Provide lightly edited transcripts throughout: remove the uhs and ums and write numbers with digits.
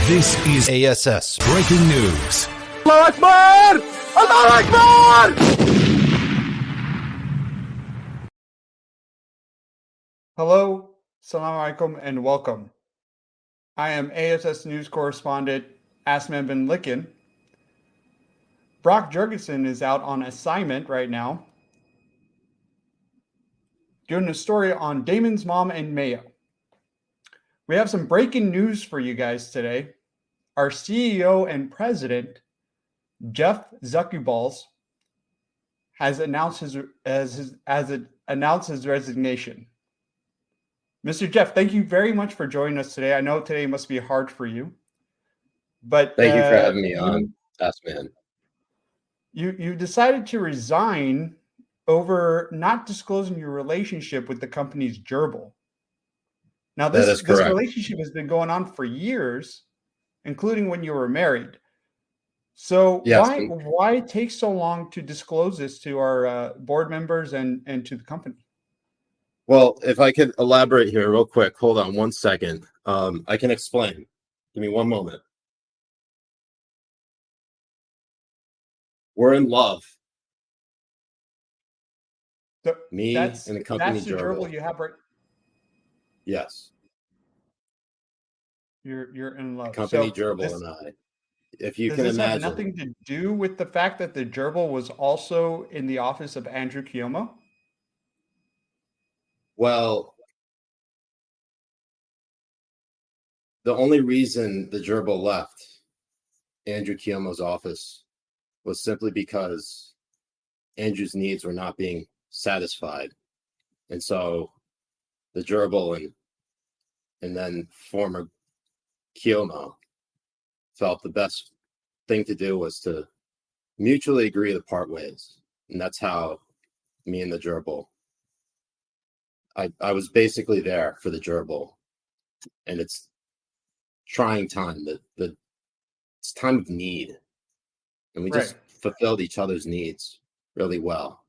This is ASS Breaking News. Allah Akbar! Allah Akbar! Hello, Assalamu alaikum, and welcome. I am ASS News correspondent Asman bin Licken. Brock Jurgensen is out on assignment right now, doing a story on Damon's mom and Mayo. We have some breaking news for you guys today. Our CEO and president, Jeff Zucker, has announced his resignation. Mr. Jeff, thank you very much for joining us today. I know today must be hard for you, but thank you for having me on, Asman. You decided to resign over not disclosing your relationship with the company's gerbil. Now, this relationship has been going on for years, including when you were married. So yes. Why take so long to disclose this to our board members and to the company? Well, if I could elaborate here real quick, hold on one second. I can explain. Give me one moment. We're in love. So me and the company that's the gerbil you have, right? Yes. You're in love. Company gerbil and I. If you can imagine. Does this have nothing to do with the fact that the gerbil was also in the office of Andrew Cuomo? Well, the only reason the gerbil left Andrew Cuomo's office was simply because Andrew's needs were not being satisfied. And so the gerbil and then former Cuomo felt the best thing to do was to mutually agree to part ways. And that's how me and the gerbil, I was basically there for the gerbil. And it's trying time, it's time of need. And we just fulfilled each other's needs really well.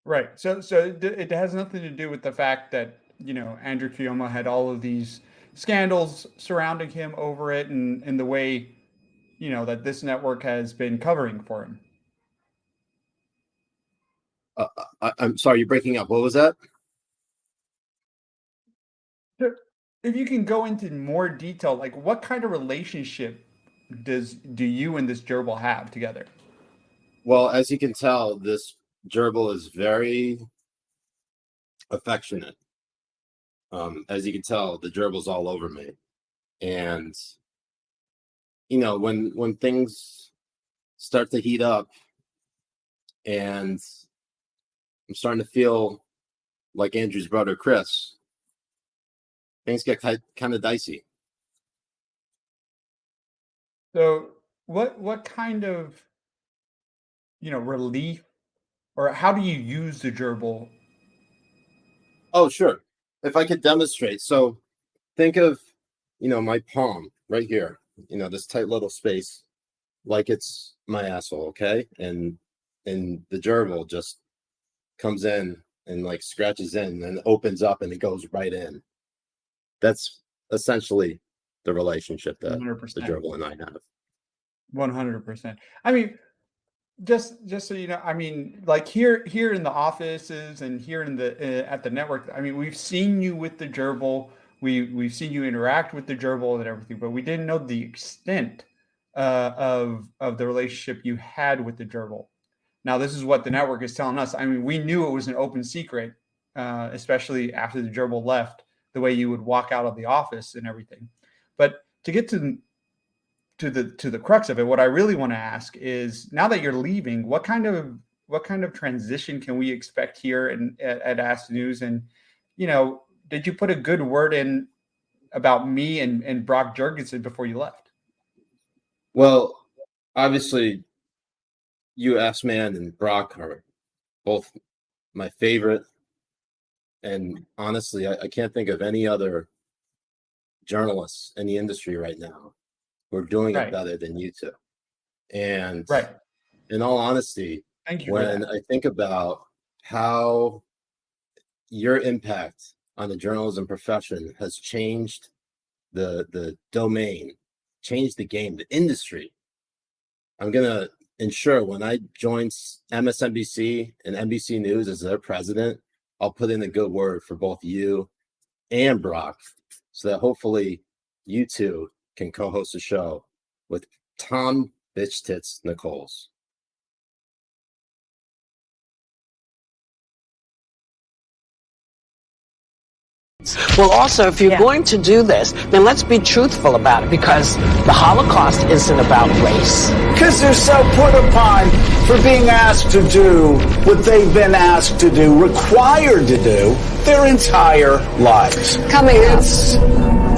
Right. So it has nothing to do with the fact that, Andrew Cuomo had all of these scandals surrounding him over it and the way, that this network has been covering for him. I'm sorry, you're breaking up. What was that? If you can go into more detail, like what kind of relationship do you and this gerbil have together? Well, as you can tell, this gerbil is very affectionate. As you can tell, the gerbil's all over me. And, when things start to heat up and I'm starting to feel like Andrew's brother, Chris, things get kind of dicey. So what kind of, relief, or how do you use the gerbil? Oh, sure. If I could demonstrate. So think of, my palm right here, this tight little space, like it's my asshole. Okay. And the gerbil just comes in and like scratches in and opens up and it goes right in. That's essentially the relationship that 100%. The gerbil and I have. 100%. I mean, just so you know, I mean, like here in the offices and here in the at the network, I mean, we've seen you with the gerbil. We've seen you interact with the gerbil and everything, but we didn't know the extent of the relationship you had with the gerbil. Now, this is what the network is telling us. I mean, we knew it was an open secret, especially after the gerbil left, the way you would walk out of the office and everything. But to get to the crux of it, what I really want to ask is, now that you're leaving, what kind of transition can we expect here at Ask News? And, did you put a good word in about me and Brock Jurgensen before you left? Well, obviously, you, Asman, and Brock are both my favorite. And honestly, I can't think of any other journalists in the industry right now who are doing it better than you two. And in all honesty, when I think about how your impact on the journalism profession has changed the domain, change the game, the industry. I'm going to ensure when I join MSNBC and NBC News as their president, I'll put in a good word for both you and Brock so that hopefully you two can co-host a show with Tom Bitch Tits Nichols. Well, also, if you're going to do this, then let's be truthful about it, because the Holocaust isn't about race. Because they're so put upon for being asked to do what they've been asked to do, required to do, their entire lives. It's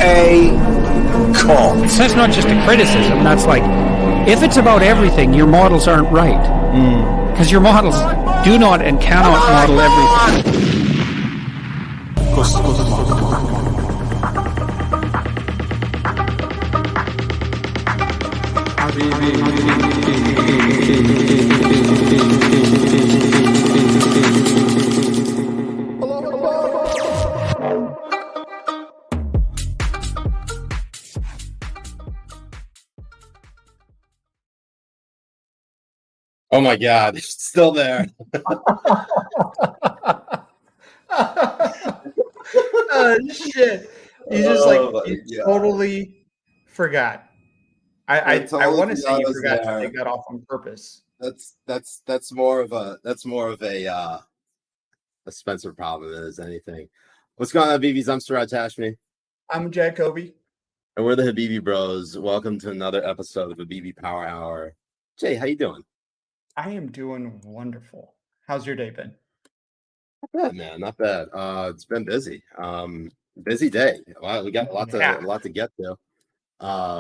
a cult. That's not just a criticism. That's like, if it's about everything, your models aren't right. Because your models do not and cannot model everything. Oh my God, it's still there. Oh shit! You just totally forgot. I want to say you forgot to take that off on purpose. That's more of a Spencer problem than is anything. What's going on, Habibis? I'm Siraj Hashmi. I'm Jay Kobbe. And we're the Habibi Bros. Welcome to another episode of Habibi Power Hour. Jay, how you doing? I am doing wonderful. How's your day been? Not bad, man. Not bad. It's been busy. Busy day. Wow, we got a lot to get to.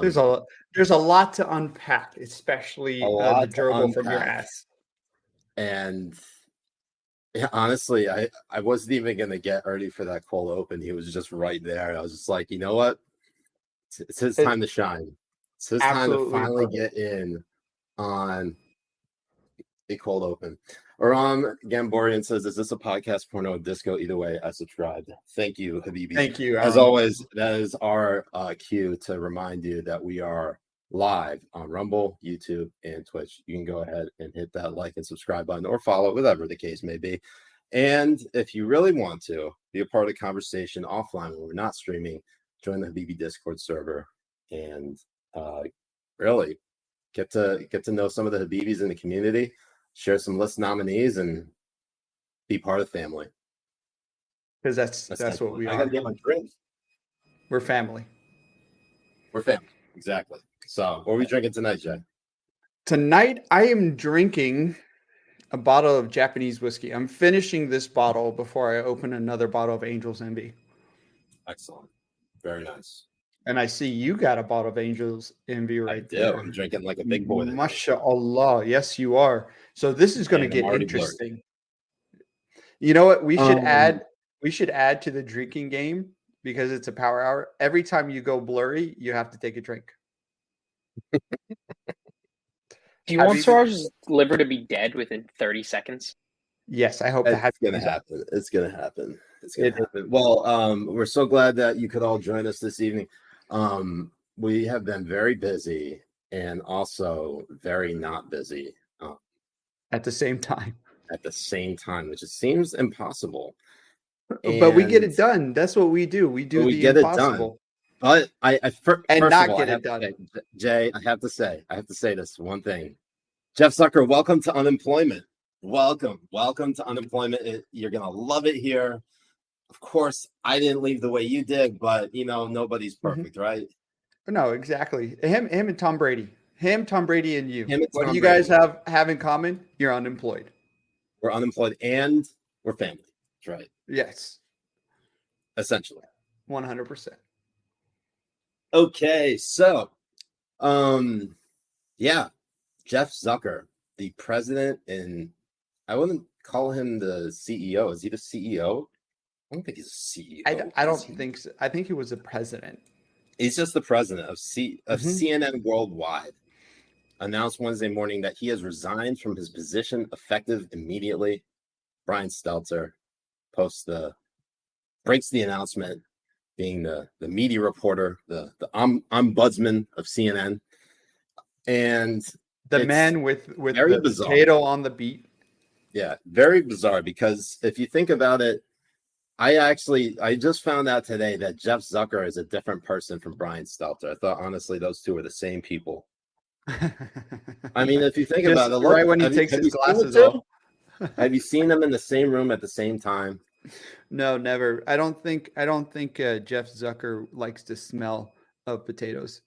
There's a lot to unpack, especially the gerbil from your ass. And yeah, honestly, I wasn't even gonna get ready for that cold open. He was just right there. I was just like, you know what? It's his time to shine. It's his time to finally get in on a cold open. Aram Gamborian says, "Is this a podcast, porno, disco? Either way, I subscribed." Thank you, Habibi. Thank you. As always, that is our cue to remind you that we are live on Rumble, YouTube, and Twitch. You can go ahead and hit that like and subscribe button or follow, whatever the case may be. And if you really want to be a part of the conversation offline when we're not streaming, join the Habibi Discord server and really get to know some of the Habibis in the community. Share some list nominees and be part of the family. Because that's what we are. I gotta get my drink. We're family. We're family. Exactly. So what are we drinking tonight, Jay? Tonight I am drinking a bottle of Japanese whiskey. I'm finishing this bottle before I open another bottle of Angel's Envy. Excellent. Very nice. And I see you got a bottle of Angel's Envy right there. I'm drinking like a big boy. MashaAllah. Yes, you are. So this is going to get interesting. Blurred. You know what? We should add to the drinking game, because it's a power hour. Every time you go blurry, you have to take a drink. Do you want Siraj's liver to be dead within 30 seconds? Yes, I hope that's going to happen. It's going to happen. It's going to happen. Well, we're so glad that you could all join us this evening. We have been very busy and also very not busy at the same time. Which it seems impossible. But we get it done. That's what we do. We do the impossible. But it done. Jay, I have to say this one thing. Jeff Zucker, welcome to unemployment. Welcome to unemployment. You're gonna love it here. Of course, I didn't leave the way you did, but nobody's perfect, right? No, exactly. Him and Tom Brady. Tom Brady, and you. What do you guys have in common? You're unemployed. We're unemployed and we're family. That's right. Yes. Essentially. 100%. Okay, so Jeff Zucker, the president, and I wouldn't call him the CEO. Is he the CEO? I don't think he's a CEO. I don't think so. I think he was the president. He's just the president of CNN Worldwide. Announced Wednesday morning that he has resigned from his position effective immediately. Brian Stelter breaks the announcement being the media reporter, the ombudsman of CNN, and the man with very the bizarre. potato on the beat. Yeah, very bizarre, because if you think about it, I just found out today that Jeff Zucker is a different person from Brian Stelter. I thought honestly those two were the same people. I mean, if you think about it, look, right when he takes his glasses off. Have you seen them in the same room at the same time? No, never. I don't think Jeff Zucker likes the smell of potatoes.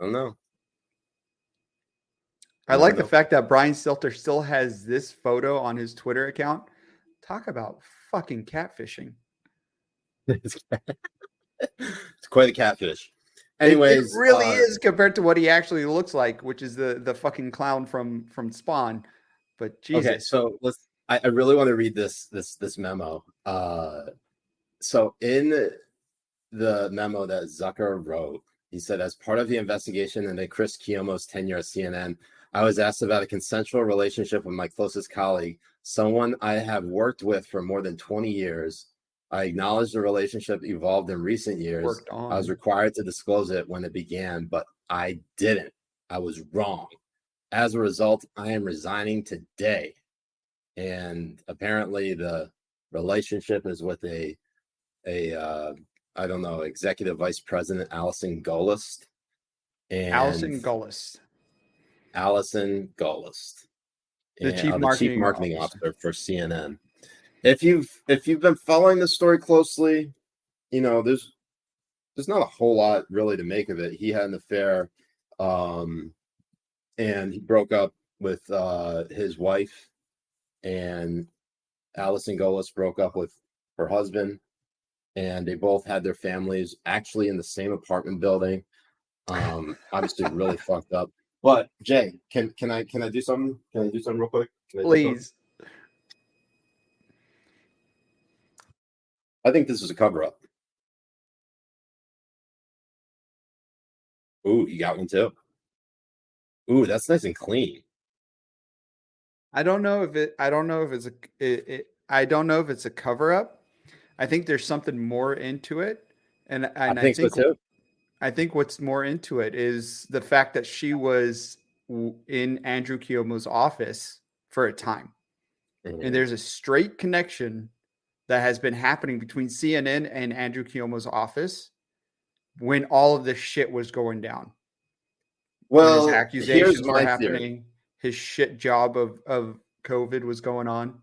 I don't know. I like the fact that Brian Stelter still has this photo on his Twitter account. Talk about fucking catfishing. It's quite a catfish. Anyways, it really is compared to what he actually looks like, which is the fucking clown from Spawn. But Jesus. Okay, so I really want to read this memo. So in the memo that Zucker wrote, he said, as part of the investigation into Chris Cuomo's tenure at CNN, I was asked about a consensual relationship with my closest colleague, someone I have worked with for more than 20 years. I acknowledge the relationship evolved in recent years. I was required to disclose it when it began, but I didn't. I was wrong. As a result, I am resigning today. And apparently the relationship is with a I don't know, executive vice president, Allison Gollust. And Allison Gollust. The chief marketing officer for CNN. If you've been following this story closely, you know, there's not a whole lot really to make of it. He had an affair, and he broke up with his wife, and Allison Gollust broke up with her husband, and they both had their families actually in the same apartment building. Obviously really fucked up. But Jay, can I do something? Can I do something real quick? Please. I think this is a cover-up. Ooh, you got one too. Ooh, that's nice and clean. I don't know if it's a cover-up. I think there's something more into it, and I think so too. I think what's more into it is the fact that she was in Andrew Cuomo's office for a time, and there's a straight connection that has been happening between CNN and Andrew Cuomo's office when all of this shit was going down. Well, his accusations were happening. Theory. His shit job of COVID was going on.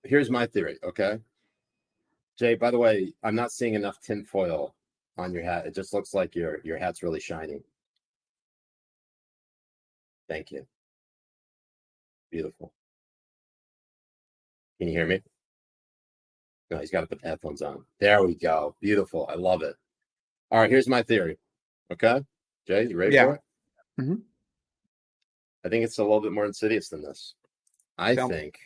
Here's my theory, okay? Jay, by the way, I'm not seeing enough tinfoil on your hat. It just looks like your hat's really shiny. Thank you. Beautiful. Can you hear me? No, he's got to put the headphones on. There we go. Beautiful. I love it. All right, here's my theory. Okay? Jay, you ready for it? Mm-hmm. I think it's a little bit more insidious than this. I think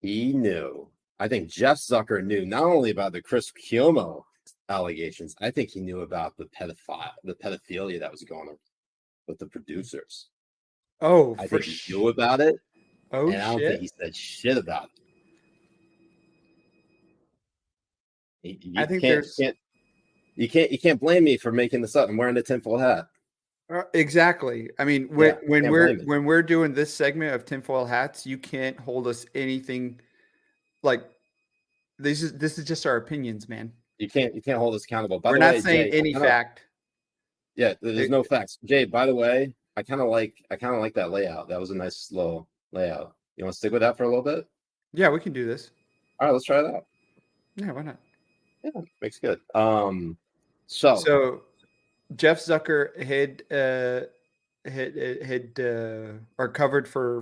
he knew. I think Jeff Zucker knew not only about the Chris Cuomo allegations, I think he knew about the pedophilia that was going on with the producers. Oh, I think he knew about it. Oh, and I don't think he said shit about it. You can't blame me for making this up. I'm wearing a tinfoil hat. Exactly. I mean, when we're doing this segment of tinfoil hats, you can't hold us anything like this is just our opinions, man. You can't hold us accountable. We're not saying any fact. Yeah, there's no facts. Jay, by the way, I kind of like that layout. That was a nice little layout. You want to stick with that for a little bit? Yeah, we can do this. All right, let's try it out. Yeah, why not? Yeah, makes good. So Jeff Zucker are covered for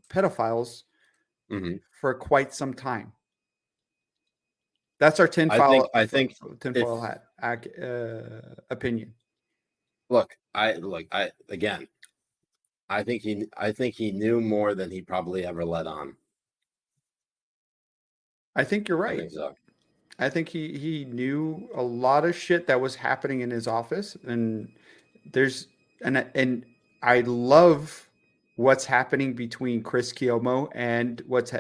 pedophiles for quite some time. That's our tinfoil. I think tinfoil hat opinion. I think he knew more than he probably ever let on. I think you're right. I think so. I think he knew a lot of shit that was happening in his office, and I love what's happening between Chris Cuomo and what's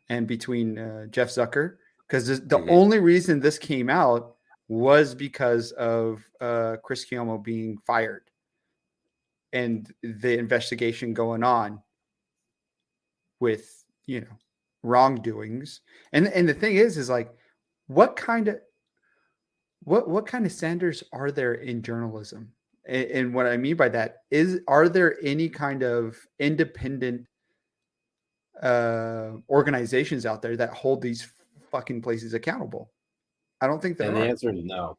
and between Jeff Zucker, because the only reason this came out was because of Chris Cuomo being fired and the investigation going on with, wrongdoings. And the thing is like, what kind of standards are there in journalism? And what I mean by that is, are there any kind of independent organizations out there that hold these fucking places accountable? I don't think there are. And the answer is no.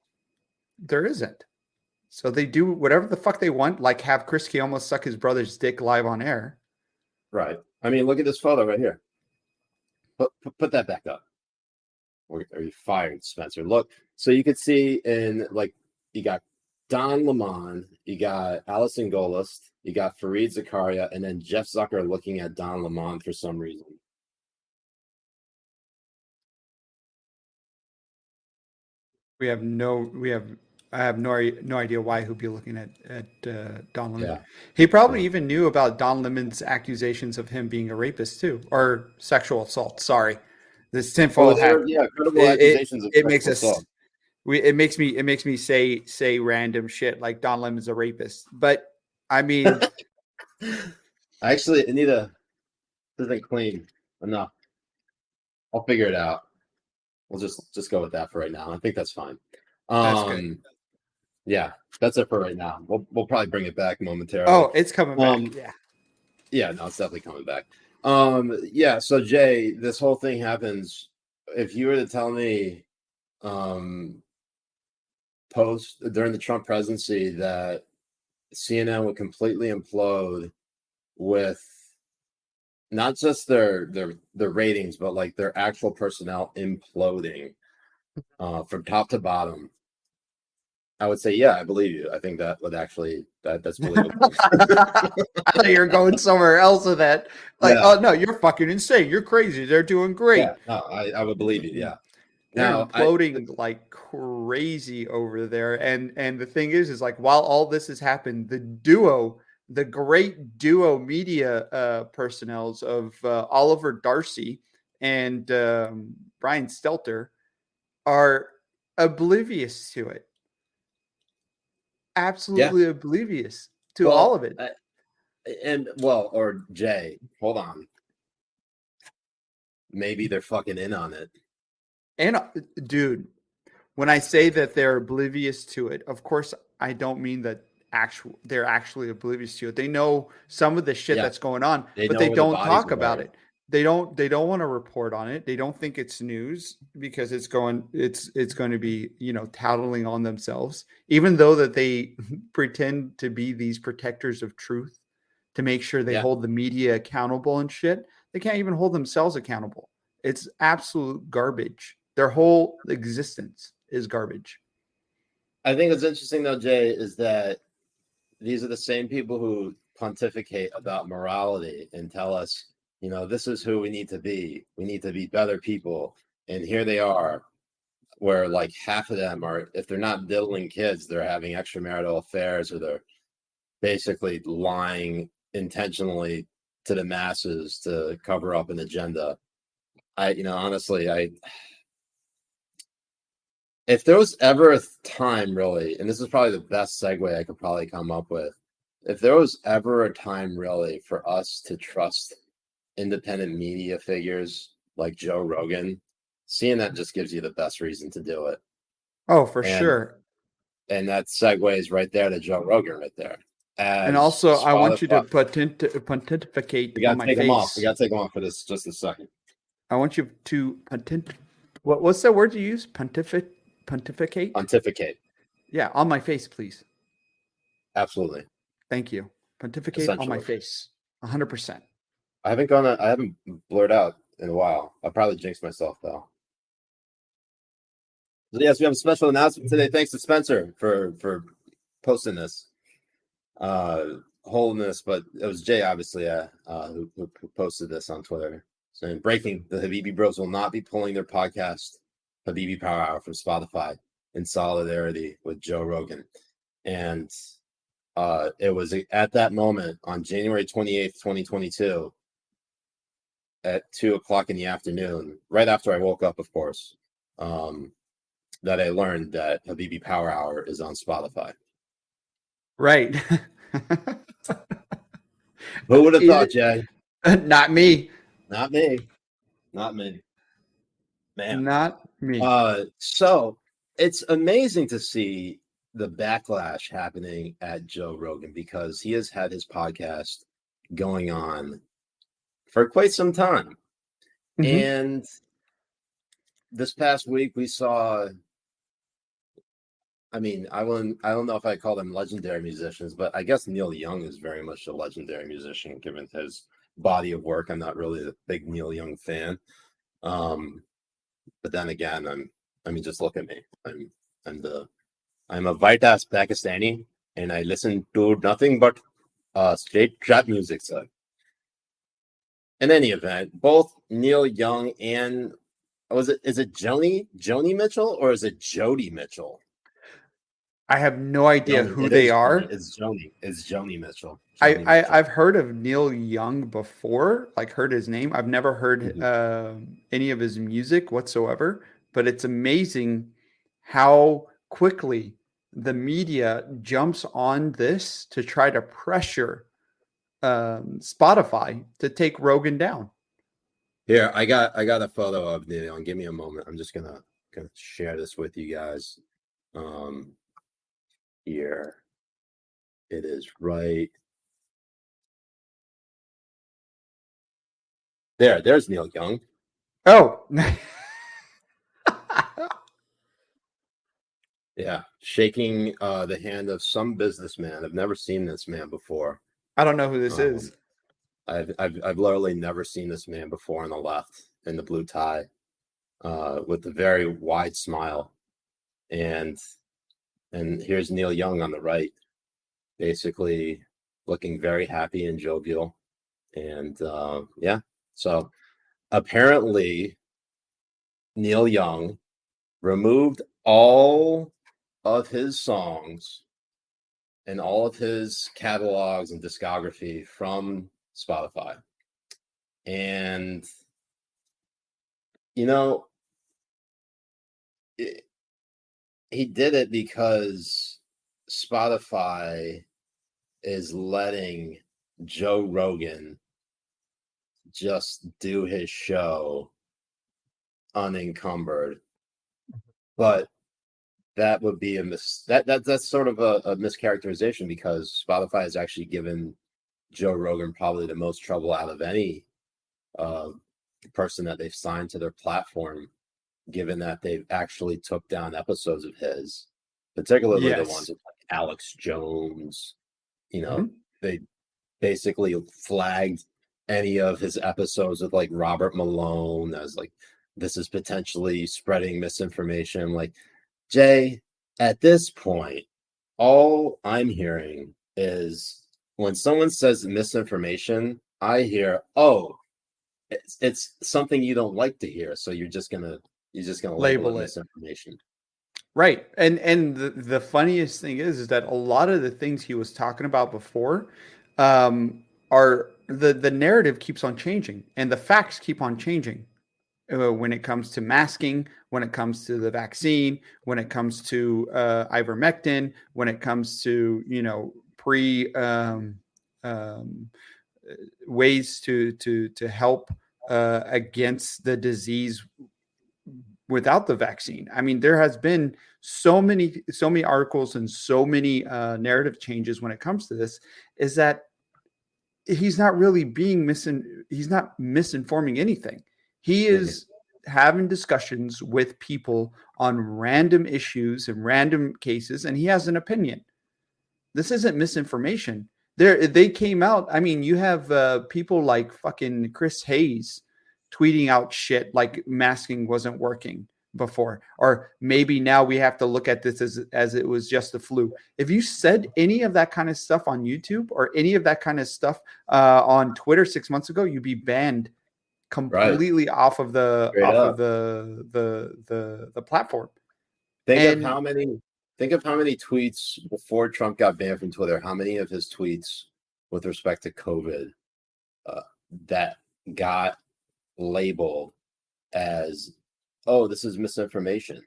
There isn't. So they do whatever the fuck they want, like have Chris Cuomo suck his brother's dick live on air. Right. I mean, look at this photo right here. Put that back up. Or you fired, Spencer? Look, so you could see you got Don Lemon, you got Alison Gollust, you got Fareed Zakaria, and then Jeff Zucker looking at Don Lemon for some reason. I have no idea why he'd be looking at Don Lemon. Yeah. He probably even knew about Don Lemon's accusations of him being a rapist too, or sexual assault. Sorry, this tinfoil hat. Credible accusations of sexual assault. It makes me say random shit like Don Lemon's a rapist, but I mean, actually, Anita isn't clean enough. I'll figure it out. We'll just go with that for right now. I think that's fine. That's good. Yeah, that's it for right now. We'll probably bring it back momentarily. Oh, it's coming back. Yeah, no, it's definitely coming back. Yeah. So Jay, this whole thing happens. If you were to tell me, post during the Trump presidency that CNN would completely implode with not just their ratings, but like their actual personnel imploding from top to bottom, I would say, yeah, I believe you. I think that would actually that's believable. I thought you were going somewhere else with that. Like, oh no, you're fucking insane. You're crazy. They're doing great. Yeah, no, I would believe you. Yeah. They're imploding like crazy over there. And the thing is like, while all this has happened, the great duo media personnels of Oliver Darcy and Brian Stelter are oblivious to it. Absolutely oblivious to all of it. Or Jay, hold on. Maybe they're fucking in on it. And dude, when I say that they're oblivious to it, of course, I don't mean that they're actually oblivious to it. They know some of the shit that's going on, but they don't talk about it. They don't want to report on it. They don't think it's news because it's going to be, tattling on themselves, even though that they pretend to be these protectors of truth to make sure they hold the media accountable and shit. They can't even hold themselves accountable. It's absolute garbage. Their whole existence is garbage. I think what's interesting though, Jay, is that these are the same people who pontificate about morality and tell us, this is who we need to be. We need to be better people. And here they are, where like half of them are, if they're not diddling kids, they're having extramarital affairs, or they're basically intentionally to the masses to cover up an agenda. Honestly, if there was ever a time really, and this is probably the best segue I could probably come up with, if there was ever a time really for us to trust independent media figures like Joe Rogan, seeing that just gives you the best reason to do it. Oh, for sure. And that segues right there to Joe Rogan right there. And also, I want you to pontificate on my face. We got to take them off for this just a second. I want you to what's that word you use? Pontificate? Pontificate. Yeah, on my face, please. Absolutely. Thank you. Pontificate on my face. 100%. I haven't blurred out in a while. I'll probably jinx myself though. So yes, we have a special announcement today. Thanks to Spencer for posting this, holding this, but it was Jay obviously who posted this on Twitter. So in breaking, the Habibi Bros will not be pulling their podcast Habibi Power Hour from Spotify in solidarity with Joe Rogan. And it was at that moment on January 28th, 2022, at 2:00 in the afternoon, right after I woke up, of course, that I learned that Habibi Power Hour is on Spotify. Right. Who would have thought, Jay? Not me. Not me. Not me. Man. Not me. So it's amazing to see the backlash happening at Joe Rogan, because he has had his podcast going on for quite some time. Mhm. And this past week we saw, I mean, I don't know if I call them legendary musicians, but I guess Neil Young is very much a legendary musician given his body of work. I'm not really a big Neil Young fan. But then again, just look at me. I'm a white ass Pakistani, and I listen to nothing but straight trap music, sir. In any event, both Neil Young and is it Joni Mitchell or is it Jody Mitchell? I have no idea who they are. It's Joni. It's Joni Mitchell. I've heard of Neil Young before, like heard his name. I've never heard any of his music whatsoever, but it's amazing how quickly the media jumps on this to try to pressure Spotify to take Rogan down. Here, I got a photo of Neil Young. Give me a moment. I'm just gonna share this with you guys. Here it is, right there. There's Neil Young. Oh, yeah, shaking the hand of some businessman. I've never seen this man before. I don't know who this is. I've literally never seen this man before on the left in the blue tie, with a very wide smile, and here's Neil Young on the right, basically looking very happy and jovial, and yeah. So apparently, Neil Young removed all of his songs and all of his catalogs and discography from Spotify. And, he did it because Spotify is letting Joe Rogan just do his show unencumbered. But that would be that's sort of a mischaracterization, because Spotify has actually given Joe Rogan probably the most trouble out of any person that they've signed to their platform, given that they've actually took down episodes of his, particularly the ones with like Alex Jones. They basically flagged any of his episodes with like Robert Malone as like, this is potentially spreading misinformation. Like, Jay, at this point, all I'm hearing is when someone says misinformation, I hear, oh, it's something you don't like to hear, so you're just gonna label it misinformation. Right. And the funniest thing is that a lot of the things he was talking about before are the narrative keeps on changing and the facts keep on changing. When it comes to masking, when it comes to the vaccine, when it comes to ivermectin, when it comes to ways to help against the disease without the vaccine. I mean, there has been so many articles and so many narrative changes when it comes to this. Is that he's not really he's not misinforming anything. He is having discussions with people on random issues and random cases, and he has an opinion. This isn't misinformation. They came out. I mean, you have people like fucking Chris Hayes tweeting out shit like masking wasn't working before, or maybe now we have to look at this as it was just the flu. If you said any of that kind of stuff on YouTube or any of that kind of stuff on Twitter 6 months ago, you'd be banned completely off of the platform. Think of how many tweets before Trump got banned from Twitter. How many of his tweets with respect to COVID that got labeled as, oh, this is misinformation.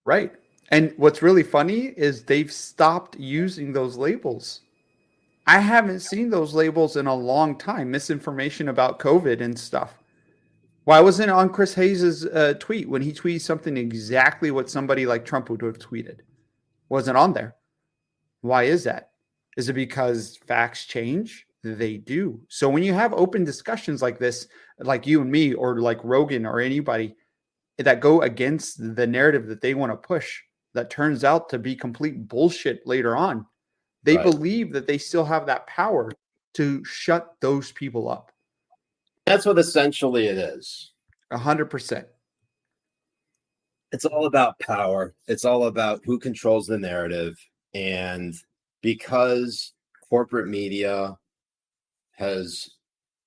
Right. And what's really funny is they've stopped using those labels. I haven't seen those labels in a long time. Misinformation about COVID and stuff. Why wasn't it on Chris Hayes' tweet when he tweeted something exactly what somebody like Trump would have tweeted? Wasn't on there. Why is that? Is it because facts change? They do. So when you have open discussions like this, like you and me, or like Rogan or anybody that go against the narrative that they want to push, that turns out to be complete bullshit later on, they believe that they still have that power to shut those people up. That's what essentially it is. 100%. It's all about power. It's all about who controls the narrative. And because corporate media has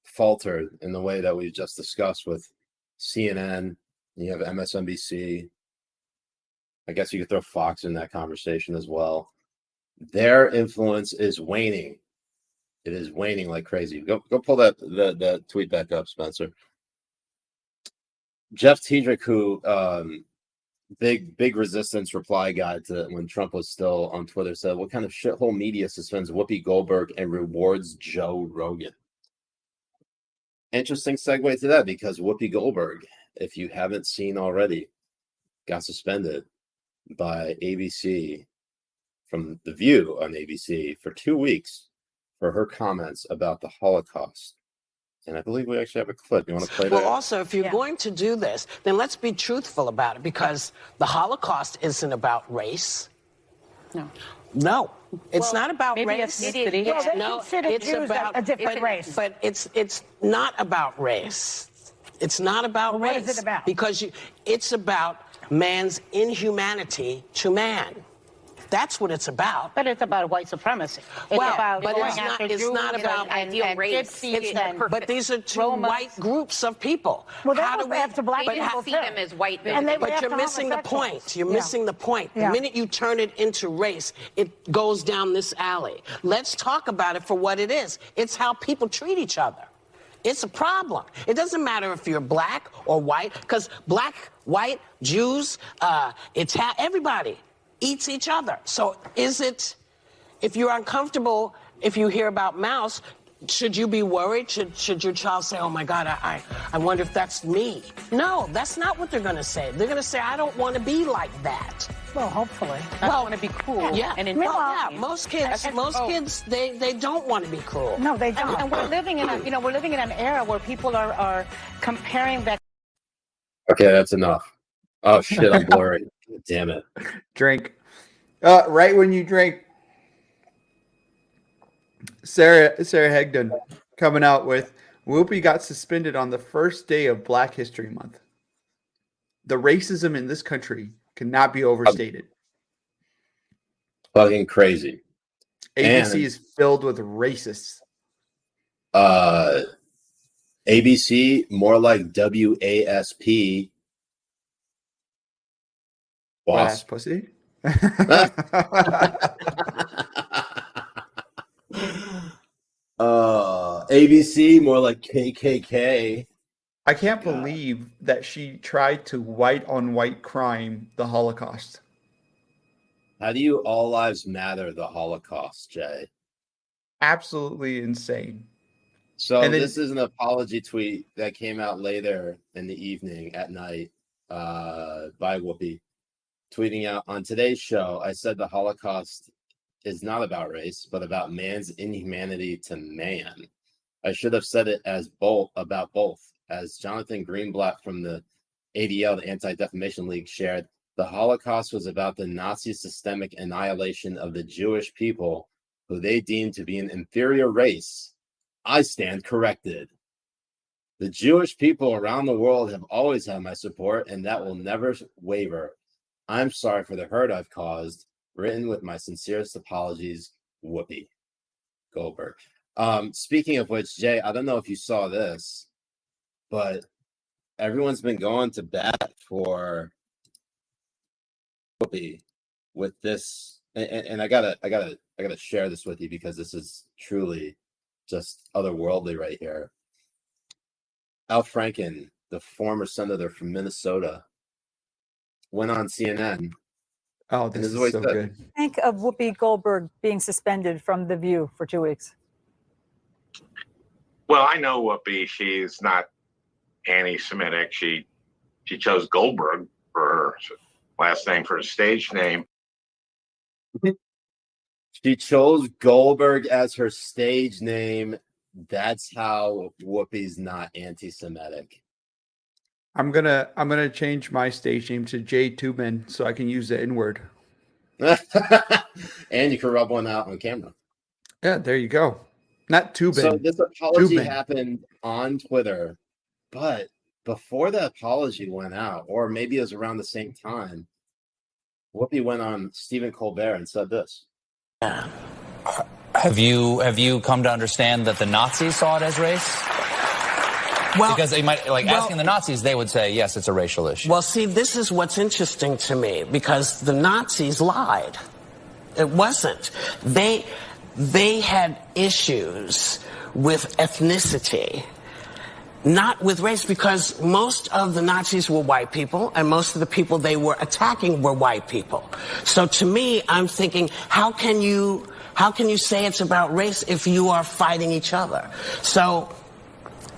faltered in the way that we've just discussed with CNN, you have MSNBC, I guess you could throw Fox in that conversation as well. Their influence is waning. It is waning like crazy. Go pull the tweet back up, Spencer. Jeff Tiedrick, who big resistance reply guy to when Trump was still on Twitter, said, "What kind of shithole media suspends Whoopi Goldberg and rewards Joe Rogan?" Interesting segue to that, because Whoopi Goldberg, if you haven't seen already, got suspended by ABC from The View on ABC for 2 weeks for her comments about the Holocaust. And I believe we actually have a clip. You want to play that? Well, also, if you're going to do this, then let's be truthful about it, because the Holocaust isn't about race. No, it's not about race. No, it's about a different race. But it's not about race. It's not about race. What is it about? Because it's about man's inhumanity to man. That's what it's about. But it's about white supremacy. It's about it's not about ideal race. But these are two white groups of people. Well, how do we have to black people see them as white? But you're missing the point. You're missing the point. The minute you turn it into race, it goes down this alley. Let's talk about it for what it is. It's how people treat each other. It's a problem. It doesn't matter if you're black or white, because black, white, Jews, everybody eats each other. So is it, if you're uncomfortable, if you hear about mouse, should you be worried? Should your child say, oh my God, I wonder if that's me? No, that's not what they're going to say. They're going to say, I don't want to be like that. Well, hopefully. I don't want to be cool. Yeah. Most kids, they don't want to be cruel. No, they don't. And we're living in an era where people are comparing that. Okay, that's enough. Oh shit, I'm blurry. Damn it. Drink. Right when you drink. Sarah Hegdon coming out with, Whoopi got suspended on the first day of Black History Month. The racism in this country cannot be overstated. Fucking crazy. ABC is filled with racists. ABC, more like WASP. Ass pussy. ABC, more like KKK. I can't believe that she tried to white on white crime the Holocaust. How do you all lives matter the Holocaust, Jay? Absolutely insane. So this is an apology tweet that came out later in the evening at night by Whoopi, tweeting out, on today's show, I said the Holocaust is not about race, but about man's inhumanity to man. I should have said it as about both. As Jonathan Greenblatt from the ADL, the Anti-Defamation League, shared, the Holocaust was about the Nazi systemic annihilation of the Jewish people, who they deemed to be an inferior race. I stand corrected. The Jewish people around the world have always had my support, and that will never waver. I'm sorry for the hurt I've caused. Written with my sincerest apologies, Whoopi Goldberg. Speaking of which, Jay, I don't know if you saw this, but everyone's been going to bat for Whoopi with this, and I gotta share this with you because this is truly just otherworldly right here. Al Franken, the former senator from Minnesota, went on CNN. Oh, this is so good. Think of Whoopi Goldberg being suspended from The View for 2 weeks. Well, I know Whoopi. She's not anti-Semitic. She chose Goldberg for her last name for a stage name. She chose Goldberg as her stage name. That's how Whoopi's not anti-Semitic. I'm gonna change my stage name to Jay Tubman so I can use the N-word. And you can rub one out on camera. Yeah, there you go. Not Tubman. So this apology Tubman. happened on Twitter, but before the apology went out, or maybe it was around the same time, Whoopi went on Stephen Colbert and said this. Have you come to understand that the Nazis saw it as race? Well, because they might, asking the Nazis, they would say, yes, it's a racial issue. Well, see, this is what's interesting to me, because the Nazis lied. It wasn't. They had issues with ethnicity, not with race, because most of the Nazis were white people, and most of the people they were attacking were white people. So to me, I'm thinking, how can you say it's about race if you are fighting each other? So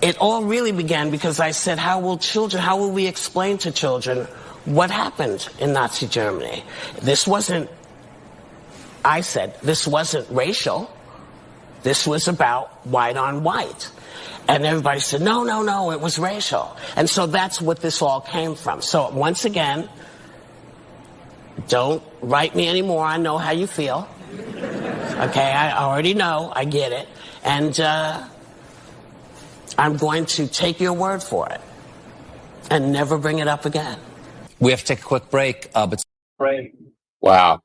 it all really began because I said, how will we explain to children what happened in Nazi Germany? I said, this wasn't racial. This was about white on white. And everybody said, no, it was racial. And so that's what this all came from. So once again, don't write me anymore. I know how you feel. Okay, I already know. I get it. And I'm going to take your word for it and never bring it up again. We have to take a quick break. Wow.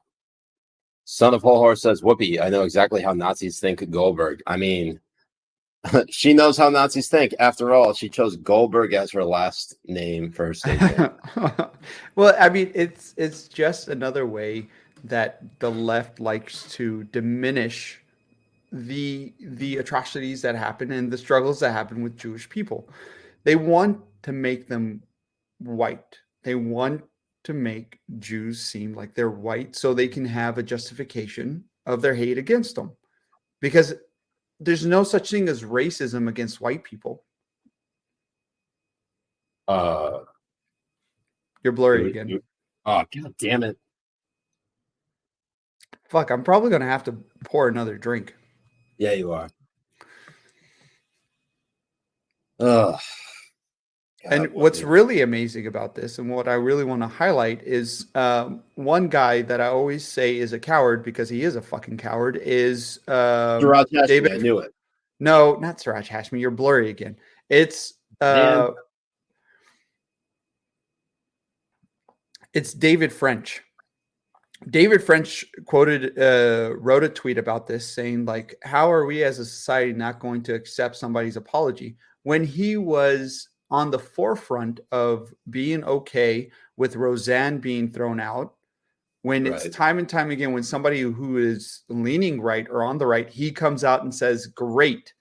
Son of Whole Horse says, Whoopi, I know exactly how Nazis think of Goldberg. I mean, she knows how Nazis think. After all, she chose Goldberg as her last name for her stage name. Well, I mean, it's just another way that the left likes to diminish the atrocities that happen and the struggles that happen with Jewish people. They want to make them white. They want to make Jews seem like they're white so they can have a justification of their hate against them. Because there's no such thing as racism against white people. You're blurry again. Oh, God damn it. Fuck, I'm probably going to have to pour another drink. Yeah, you are. Ugh. And what's really amazing about this, and what I really want to highlight, is one guy that I always say is a coward because he is a fucking coward, is Siraj Hashmi, David. I knew it. No, not Siraj Hashmi. You're blurry again. It's David French. David French wrote a tweet about this saying, like, how are we as a society not going to accept somebody's apology when he was on the forefront of being okay with Roseanne being thrown out, when it's time and time again, when somebody who is leaning right or on the right, he comes out and says, great,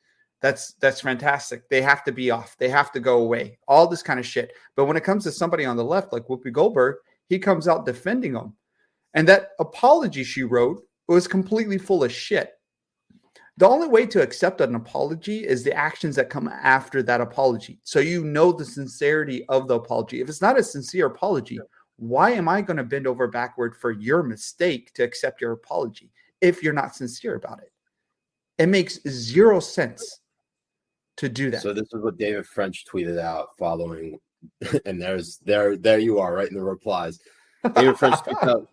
that's fantastic. They have to be off. They have to go away. All this kind of shit. But when it comes to somebody on the left, like Whoopi Goldberg, he comes out defending them. And that apology she wrote was completely full of shit. The only way to accept an apology is the actions that come after that apology. So you know the sincerity of the apology. If it's not a sincere apology, why am I going to bend over backward for your mistake to accept your apology if you're not sincere about it? It makes zero sense to do that. So this is what David French tweeted out following, and there you are, right in the replies. David French tweeted out,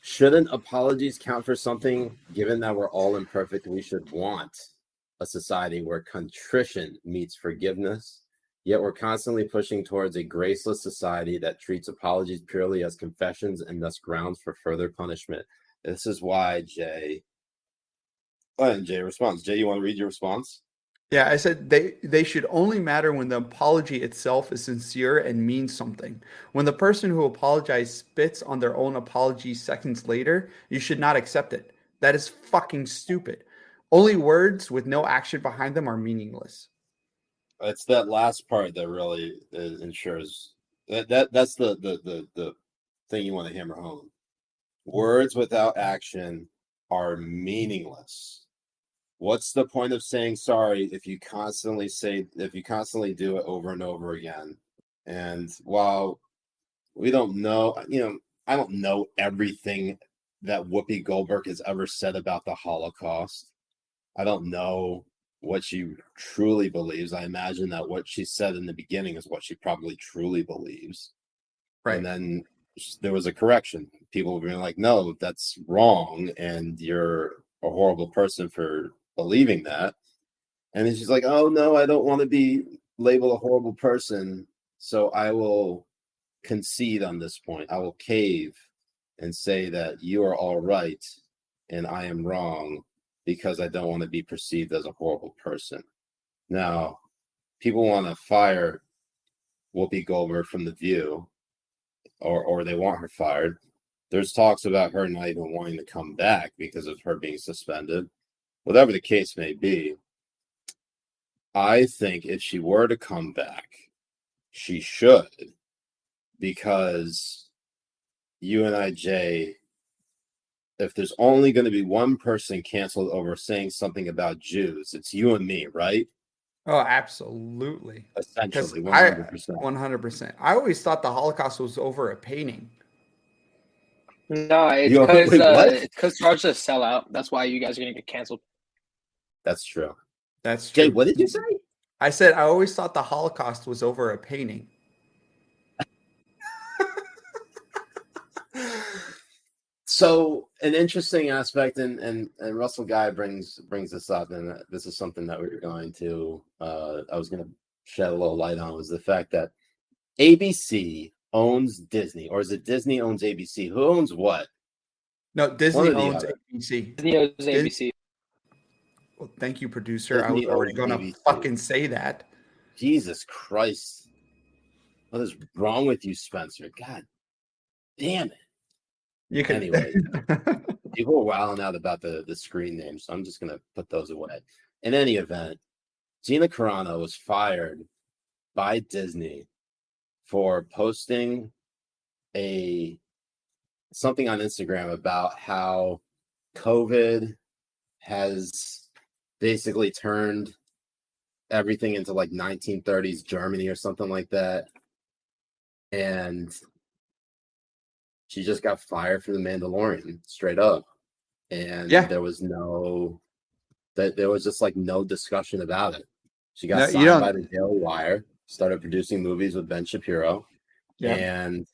shouldn't apologies count for something? Given that we're all imperfect, we should want a society where contrition meets forgiveness. Yet we're constantly pushing towards a graceless society that treats apologies purely as confessions and thus grounds for further punishment. This is why, Jay. Go ahead, Jay responds. Jay, you want to read your response? Yeah, I said they should only matter when the apology itself is sincere and means something. When the person who apologized spits on their own apology seconds later, you should not accept it. That is fucking stupid. Only words with no action behind them are meaningless. It's that last part that really ensures that's the thing you want to hammer home. Words without action are meaningless. What's the point of saying sorry if you constantly do it over and over again? And while we don't know, I don't know everything that Whoopi Goldberg has ever said about the Holocaust. I don't know what she truly believes. I imagine that what she said in the beginning is what she probably truly believes. Right. And then there was a correction. People were being like, no, that's wrong. And you're a horrible person for believing that. And then she's like, oh, no, I don't want to be labeled a horrible person. So I will concede on this point. I will cave and say that you are all right and I am wrong because I don't want to be perceived as a horrible person. Now, people want to fire Whoopi Goldberg from The View, or they want her fired. There's talks about her not even wanting to come back because of her being suspended. Whatever the case may be, I think if she were to come back, she should, because you and I, Jay, if there's only going to be one person canceled over saying something about Jews, it's you and me, right? Oh, absolutely. Essentially, 100%. 100%. I always thought the Holocaust was over a painting. No, it's because Siraj's a sellout. That's why you guys are going to get canceled. That's true. That's true. Jay, what did you say? I said I always thought the Holocaust was over a painting. So an interesting aspect, and Russell Guy brings this up, and this is something that we were going to, I was going to shed a little light on, was the fact that ABC owns Disney, or is it Disney owns ABC? Who owns what? No, Disney owns ABC. Disney owns ABC. Well, thank you, producer. Disney I was already going to ABC. fucking say that. Jesus Christ. What is wrong with you, Spencer? God damn it. You can Anyway, people are wilding out about the screen names, so I'm just going to put those away. In any event, Gina Carano was fired by Disney for posting something on Instagram about how COVID has basically turned everything into like 1930s Germany or something like that. And she just got fired for The Mandalorian, straight up. And there was just like no discussion about it. She got signed by the Daily Wire, started producing movies with Ben Shapiro. Yeah. And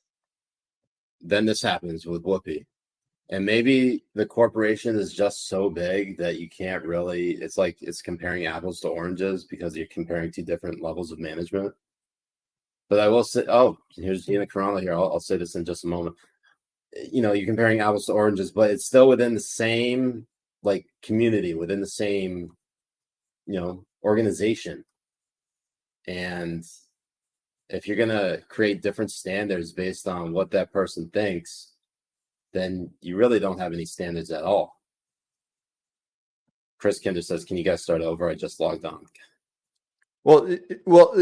then this happens with Whoopi. And maybe the corporation is just so big that you can't really, it's comparing apples to oranges because you're comparing two different levels of management. But I will say, here's Gina Carano here. I'll say this in just a moment. You're comparing apples to oranges, but it's still within the same community, within the same, organization. And if you're going to create different standards based on what that person thinks, then you really don't have any standards at all. Chris Kinder says, can you guys start over? I just logged on. Well,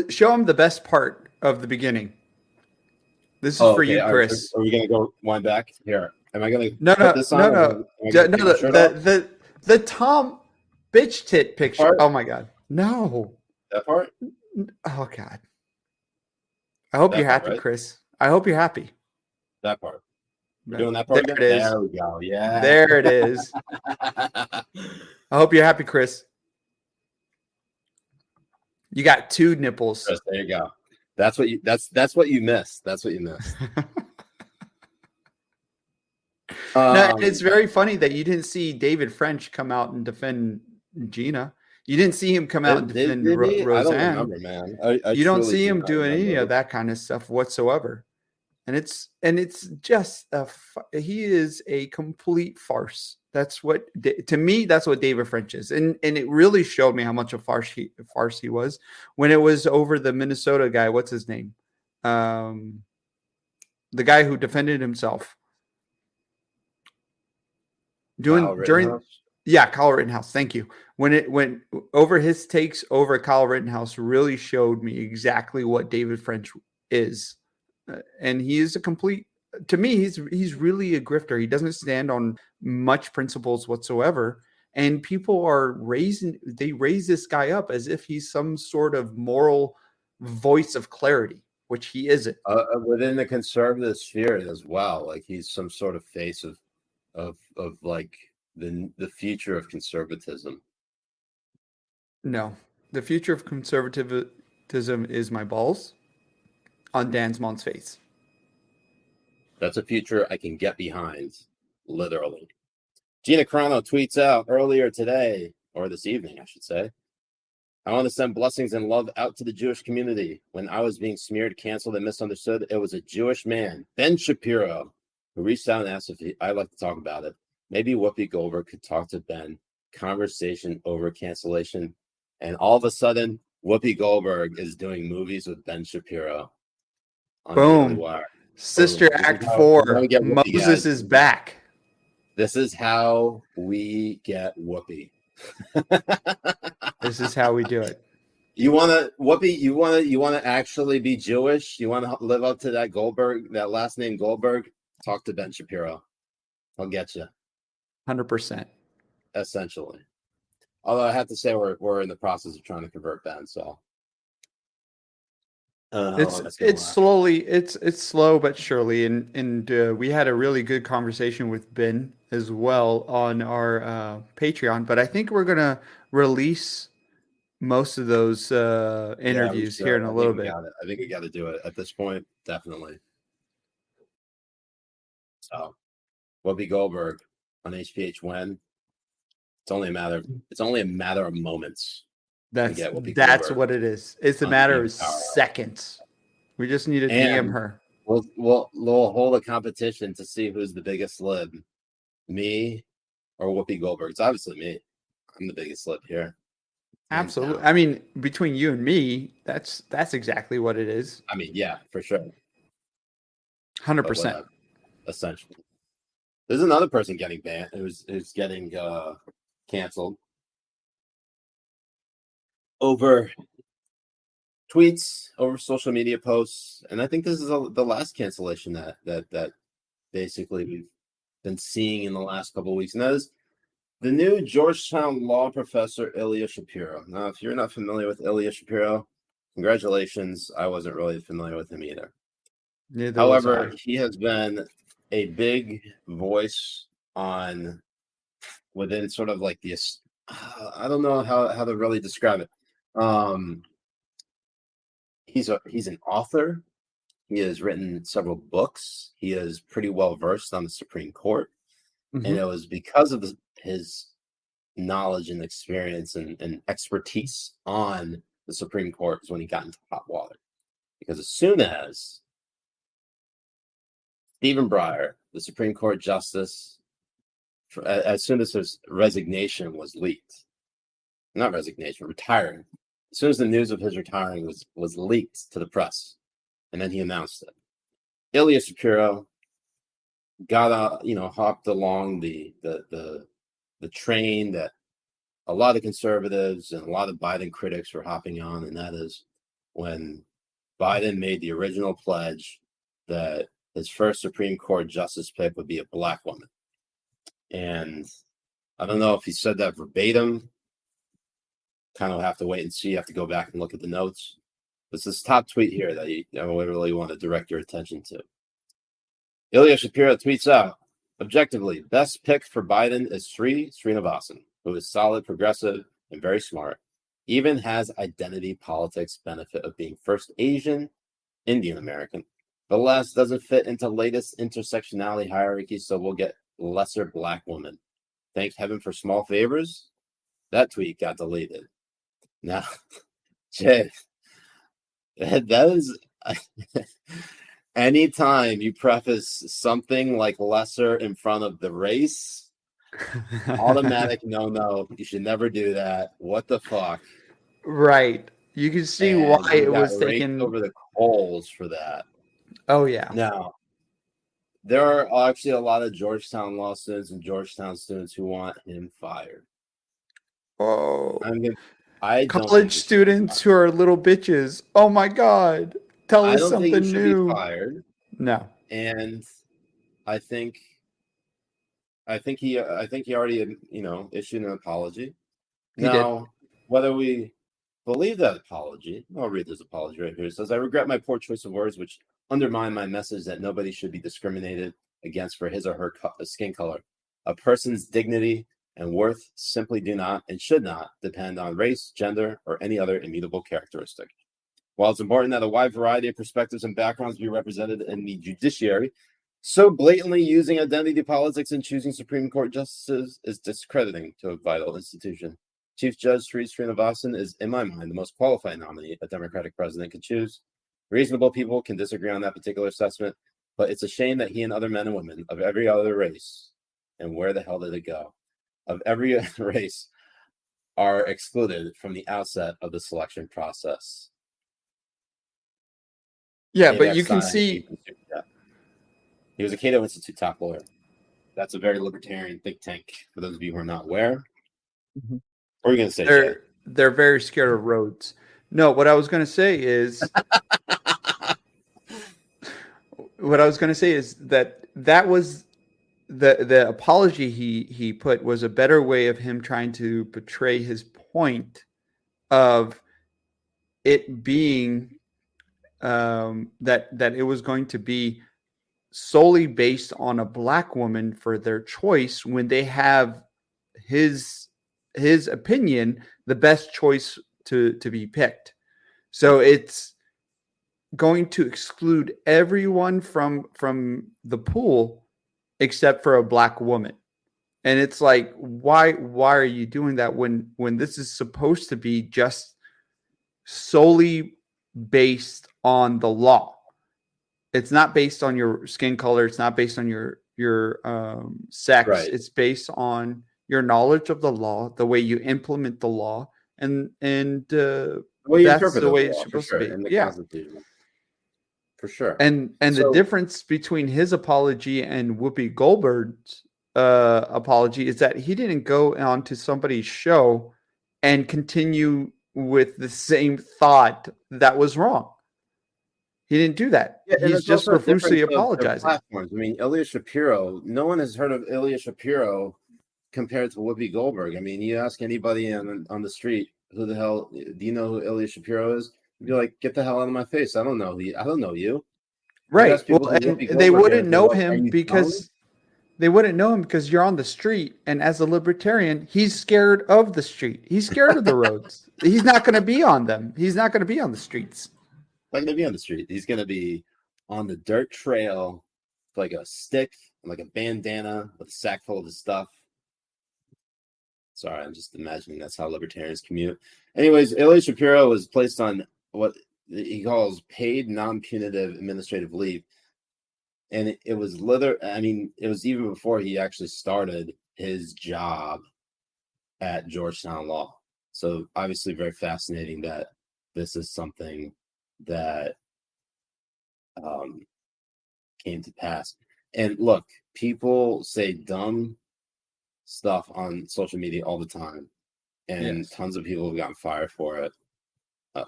show him the best part of the beginning. This is for you, Chris. Are we going to go wind back here? Am I going to put this on? No. The Tom bitch tit picture. Part? Oh my God. No. That part? Oh God. I hope you're happy, right? Chris. I hope you're happy. That part. We're doing that part. There it is. There we go. Yeah. There it is. I hope you're happy, Chris. You got two nipples. Chris, there you go. That's what you missed. That's what you missed. No, it's very funny that you didn't see David French come out and defend Gina. You didn't see him come out and defend Roseanne. I don't remember, man. You don't see him doing any of that kind of stuff whatsoever. And it's just he is a complete farce. That's what, to me, that's what David French is. And it really showed me how much a farce he was when it was over the Minnesota guy. What's his name? The guy who defended himself. Kyle Rittenhouse. Kyle Rittenhouse. Thank you. when it went over, his takes over Kyle Rittenhouse really showed me exactly what David French is. And he is a complete, to me, he's really a grifter. He doesn't stand on much principles whatsoever. And people raise this guy up as if he's some sort of moral voice of clarity, which he isn't. Within the conservative sphere as well. Like he's some sort of face of like the future of conservatism. No, the future of conservatism is my balls on Dan Smon's face. That's a future I can get behind, literally. Gina Carano tweets out earlier today, or this evening, I should say, I want to send blessings and love out to the Jewish community. When I was being smeared, canceled, and misunderstood, it was a Jewish man, Ben Shapiro, who reached out and asked if I'd like to talk about it. Maybe Whoopi Goldberg could talk to Ben. Conversation over cancellation. And all of a sudden, Whoopi Goldberg is doing movies with Ben Shapiro. Boom. Sister Boom. Act 4. Moses is back. This is how we get Whoopi. This is how we do it. You want to, Whoopi, you want to actually be Jewish? You want to live up to that Goldberg, that last name Goldberg? Talk to Ben Shapiro. I'll get you. 100%. Essentially. Although I have to say we're in the process of trying to convert Ben, so it's slowly, it's slow but surely, and we had a really good conversation with Ben as well on our Patreon. But I think we're gonna release most of those interviews here in a little bit. I think we got to do it at this point, definitely. So, Whoopi Goldberg on HPH when. It's only a matter of moments. That's what it is. It's a matter of seconds. We just need to DM her. We'll hold a competition to see who's the biggest lib, me or Whoopi Goldberg. It's obviously me. I'm the biggest lib here. Absolutely. I mean, between you and me, that's exactly what it is. I mean, yeah, for sure. 100%. Essentially, there's another person getting banned. Who's getting canceled over tweets, over social media posts, and I think this is the last cancellation that basically we've been seeing in the last couple of weeks, and that is the new Georgetown law professor Ilya Shapiro. Now, if you're not familiar with Ilya Shapiro, congratulations. I wasn't really familiar with him either. However, he has been a big voice on within sort of like this, I don't know how to really describe it. He's an author. He has written several books. He is pretty well versed on the Supreme Court. Mm-hmm. And it was because of his knowledge and experience and expertise on the Supreme Court is when he got into hot water. Because as soon as Stephen Breyer, the Supreme Court justice, as soon as his resignation was leaked, not resignation, retiring, as soon as the news of his retiring was leaked to the press, and then he announced it, Ilya Shapiro got hopped along the train that a lot of conservatives and a lot of Biden critics were hopping on, and that is when Biden made the original pledge that his first Supreme Court justice pick would be a black woman. And I don't know if he said that verbatim. Kind of have to wait and see. You have to go back and look at the notes. It's this top tweet here that I really want to direct your attention to. Ilya Shapiro tweets out, objectively, best pick for Biden is Srinivasan, who is solid, progressive, and very smart. Even has identity politics benefit of being first Asian, Indian American. The last doesn't fit into latest intersectionality hierarchy, so we'll get lesser black woman. Thank heaven for small favors. That tweet got deleted. Now, Jay, that is anytime you preface something like lesser in front of the race, automatic no, you should never do that. What the fuck? Right. You can see why it was taken over the coals for that. Oh, yeah. Now, there are actually a lot of Georgetown law students and Georgetown students who want him fired. Oh, I don't college students who are little bitches. Oh my God. Tell I us don't think something he should new. be fired. No. And I think he already, issued an apology. Now, whether we believe that apology, I'll read this apology right here. It says, "I regret my poor choice of words, which undermine my message that nobody should be discriminated against for his or her skin color. A person's dignity and worth simply do not and should not depend on race, gender, or any other immutable characteristic. While it's important that a wide variety of perspectives and backgrounds be represented in the judiciary, so blatantly using identity politics and choosing Supreme Court justices is discrediting to a vital institution. Chief Judge Sri Srinivasan is, in my mind, the most qualified nominee a Democratic president could choose. Reasonable people can disagree on that particular assessment, but it's a shame that he and other men and women of every other race, and where the hell did it go, of every race are excluded from the outset of the selection process." Yeah, but you can see. Yeah. He was a Cato Institute top lawyer. That's a very libertarian think tank, for those of you who are not aware. Mm-hmm. What are you going to say, they're very scared of roads. No, what I was going to say is that was the apology he put was a better way of him trying to portray his point of it being that it was going to be solely based on a black woman for their choice when they have his opinion the best choice to be picked. So it's going to exclude everyone from the pool except for a black woman. And it's like, why are you doing that when this is supposed to be just solely based on the law? It's not based on your skin color. It's not based on your sex. Right. It's based on your knowledge of the law, the way you implement the law, and the way you that's interpret the the way law, it's supposed for to sure, in be. the Yeah. Constitution. For sure. And the difference between his apology and Whoopi Goldberg's apology is that he didn't go on to somebody's show and continue with the same thought that was wrong. He didn't do that. Yeah, and He's it's just also a difference profusely of their apologizing. platforms. I mean, Ilya Shapiro, no one has heard of Ilya Shapiro compared to Whoopi Goldberg. I mean, you ask anybody on the street, who the hell, do you know who Ilya Shapiro is? You'd be like, get the hell out of my face. I don't know you. Right. Well, and they wouldn't know him because you're on the street. And as a libertarian, he's scared of the street. He's scared of the roads. He's not going to be on them. He's not going to be on the streets. Not going to be on the street. He's going to be on the dirt trail, like a stick, like a bandana with a sack full of his stuff. Sorry, I'm just imagining that's how libertarians commute. Anyways, Ilya Shapiro was placed on what he calls paid non-punitive administrative leave. And it was it was even before he actually started his job at Georgetown Law. So obviously very fascinating that this is something that came to pass. And look, people say dumb stuff on social media all the time, and tons of people have gotten fired for it.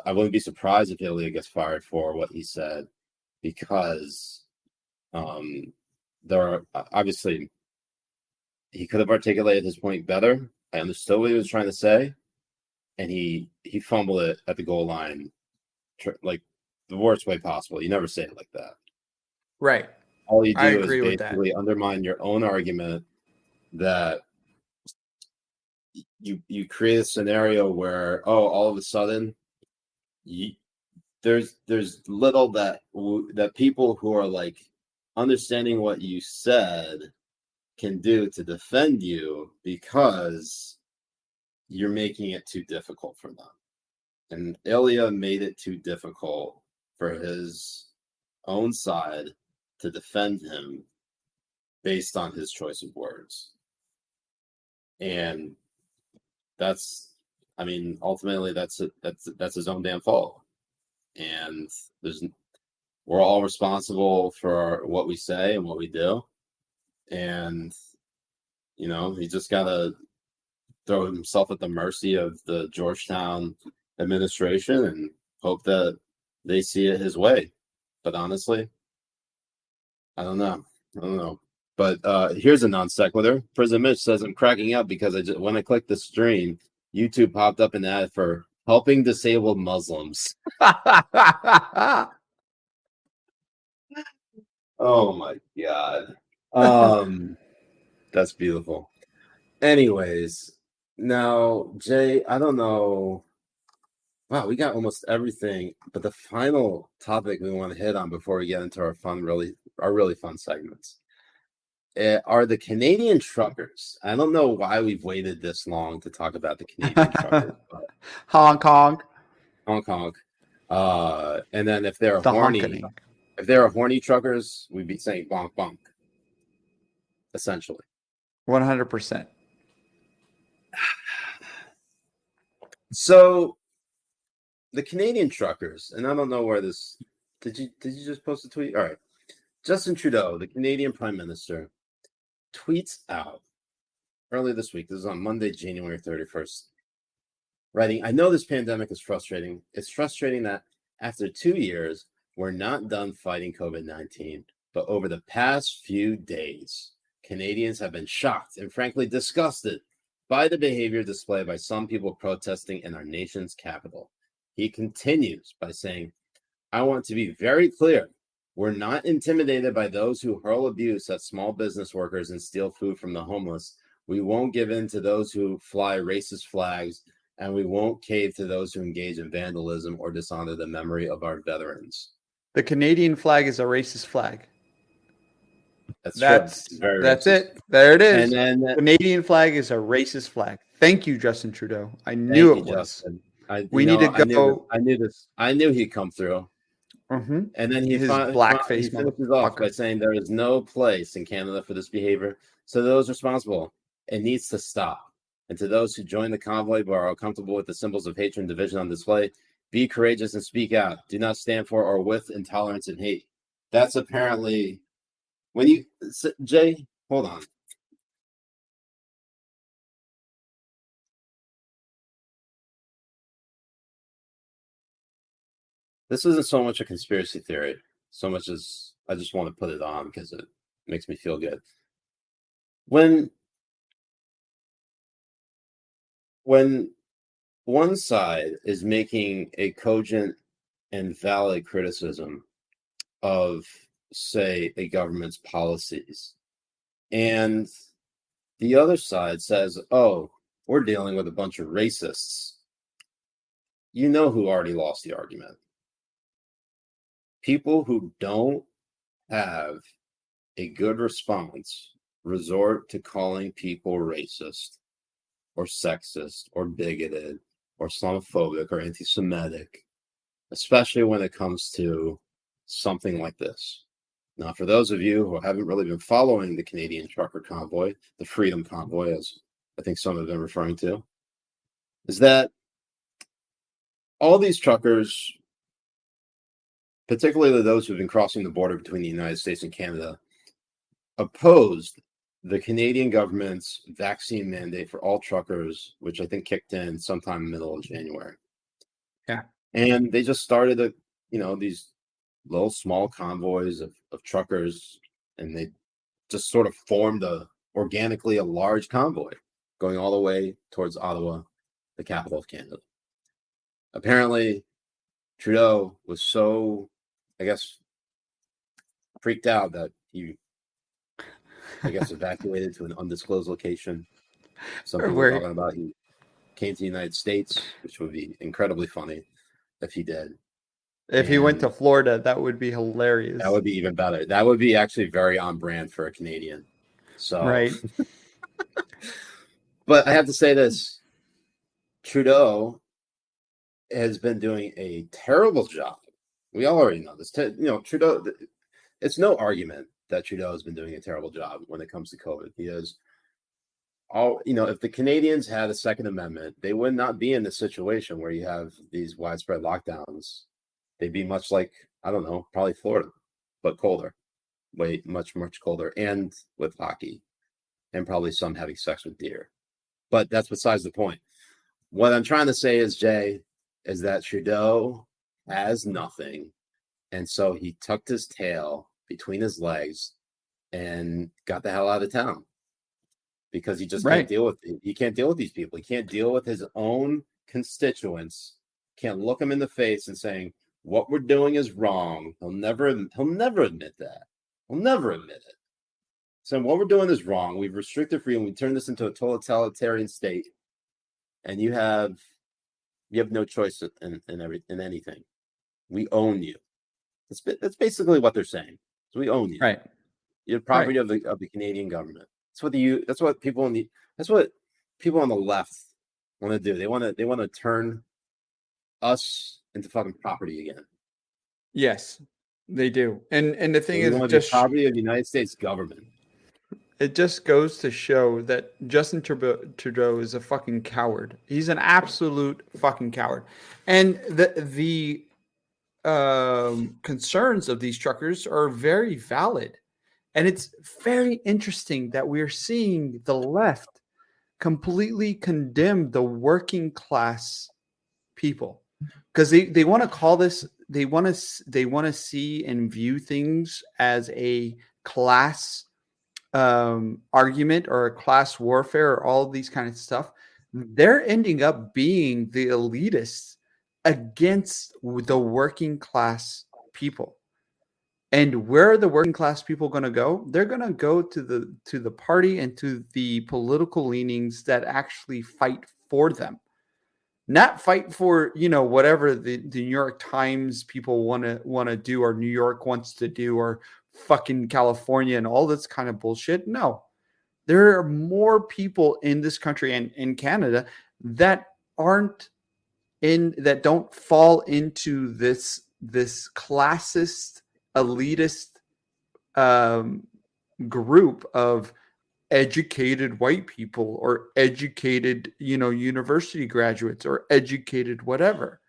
I wouldn't be surprised if Ilya gets fired for what he said, because there are obviously he could have articulated his point better. I understood what he was trying to say, and he fumbled it at the goal line, like the worst way possible. You never say it like that. Right. All you do is basically undermine your own argument that you create a scenario where, all of a sudden there's little that people who are like understanding what you said can do to defend you, because you're making it too difficult for them. And Ilya made it too difficult for his own side to defend him based on his choice of words. And ultimately that's his own damn fault. And we're all responsible for what we say and what we do. And, you just gotta throw himself at the mercy of the Georgetown administration and hope that they see it his way. But honestly, I don't know. But here's a non sequitur. Prison Mitch says, I'm cracking up because when I clicked the stream, YouTube popped up an ad for helping disabled Muslims. Oh my God. That's beautiful. Anyways, now, Jay, I don't know. Wow, we got almost everything. But the final topic we want to hit on before we get into our really fun segments are the Canadian truckers. I don't know why we've waited this long to talk about the Canadian truckers. But Hong Kong. And then if they're horny truckers, we'd be saying bonk bonk. Essentially. 100%. So the Canadian truckers, and I don't know where this did you just post a tweet? All right. Justin Trudeau, the Canadian Prime Minister, tweets out earlier this week. This is on Monday, January 31st. Writing, I know this pandemic is frustrating. It's frustrating that after 2 years, we're not done fighting COVID-19. But over the past few days, Canadians have been shocked and frankly disgusted by the behavior displayed by some people protesting in our nation's capital. He continues by saying, I want to be very clear. We're not intimidated by those who hurl abuse at small business workers and steal food from the homeless. We won't give in to those who fly racist flags, and we won't cave to those who engage in vandalism or dishonor the memory of our veterans. The Canadian flag is a racist flag. That's racist. It. There it is. And then the Canadian flag is a racist flag. Thank you, Justin Trudeau. I knew it was. Justin. I knew he'd come through. Mm-hmm. And then he finishes off by saying there is no place in Canada for this behavior. So those responsible, it needs to stop. And to those who join the convoy but are uncomfortable with the symbols of hatred and division on display, be courageous and speak out. Do not stand for or with intolerance and hate. That's apparently Jay, hold on. This isn't so much a conspiracy theory, so much as I just want to put it on because it makes me feel good. When one side is making a cogent and valid criticism of, say, a government's policies, and the other side says, oh, we're dealing with a bunch of racists, you know who already lost the argument. People who don't have a good response resort to calling people racist or sexist or bigoted or Islamophobic or anti-Semitic, especially when it comes to something like this. Now, for those of you who haven't really been following the Canadian trucker convoy, the Freedom Convoy, as I think some have been referring to, is that all these truckers, particularly those who've been crossing the border between the United States and Canada, opposed the Canadian government's vaccine mandate for all truckers, which I think kicked in sometime in the middle of January. Yeah. And they just started these little small convoys of truckers, and they just sort of formed organically a large convoy going all the way towards Ottawa, the capital of Canada. Apparently, Trudeau was so, I guess, freaked out that he, evacuated to an undisclosed location. Some people were talking about he came to the United States, which would be incredibly funny if he did. If he went to Florida, that would be hilarious. That would be even better. That would be actually very on brand for a Canadian. So, right. But I have to say this. Trudeau has been doing a terrible job. We all already know this. Trudeau, it's no argument that Trudeau has been doing a terrible job when it comes to COVID. Because if the Canadians had a Second Amendment, they would not be in this situation where you have these widespread lockdowns. They'd be much like, I don't know, probably Florida, but colder, much, much colder, and with hockey, and probably some having sex with deer. But that's besides the point. What I'm trying to say is, Jay, is that Trudeau has nothing. And so he tucked his tail between his legs and got the hell out of town because he just can't deal with it. He can't deal with these people. He can't deal with his own constituents. Can't look them in the face and saying what we're doing is wrong. He'll never admit that. He'll never admit it. So what we're doing is wrong. We've restricted freedom. We turn this into a totalitarian state, and you have no choice in anything. We own you. That's basically what they're saying. So we own you. Right. You're property of the Canadian government. That's what people on the left want to do. They want to turn us into fucking property again. Yes, they do. And the thing is, just property of the United States government. It just goes to show that Justin Trudeau is a fucking coward. He's an absolute fucking coward. And the concerns of these truckers are very valid. And it's very interesting that we're seeing the left completely condemn the working class people because they want to call this, they want to see and view things as a class argument or a class warfare or all of these kind of stuff. They're ending up being the elitists against the working class people. And where are the working class people going to go? They're going to go to the party and to the political leanings that actually fight for them, not fight for whatever the New York Times people want to do, or New York wants to do, or fucking California and all this kind of bullshit. No, there are more people in this country and in Canada that don't fall into this classist, elitist group of educated white people or educated, university graduates or educated whatever.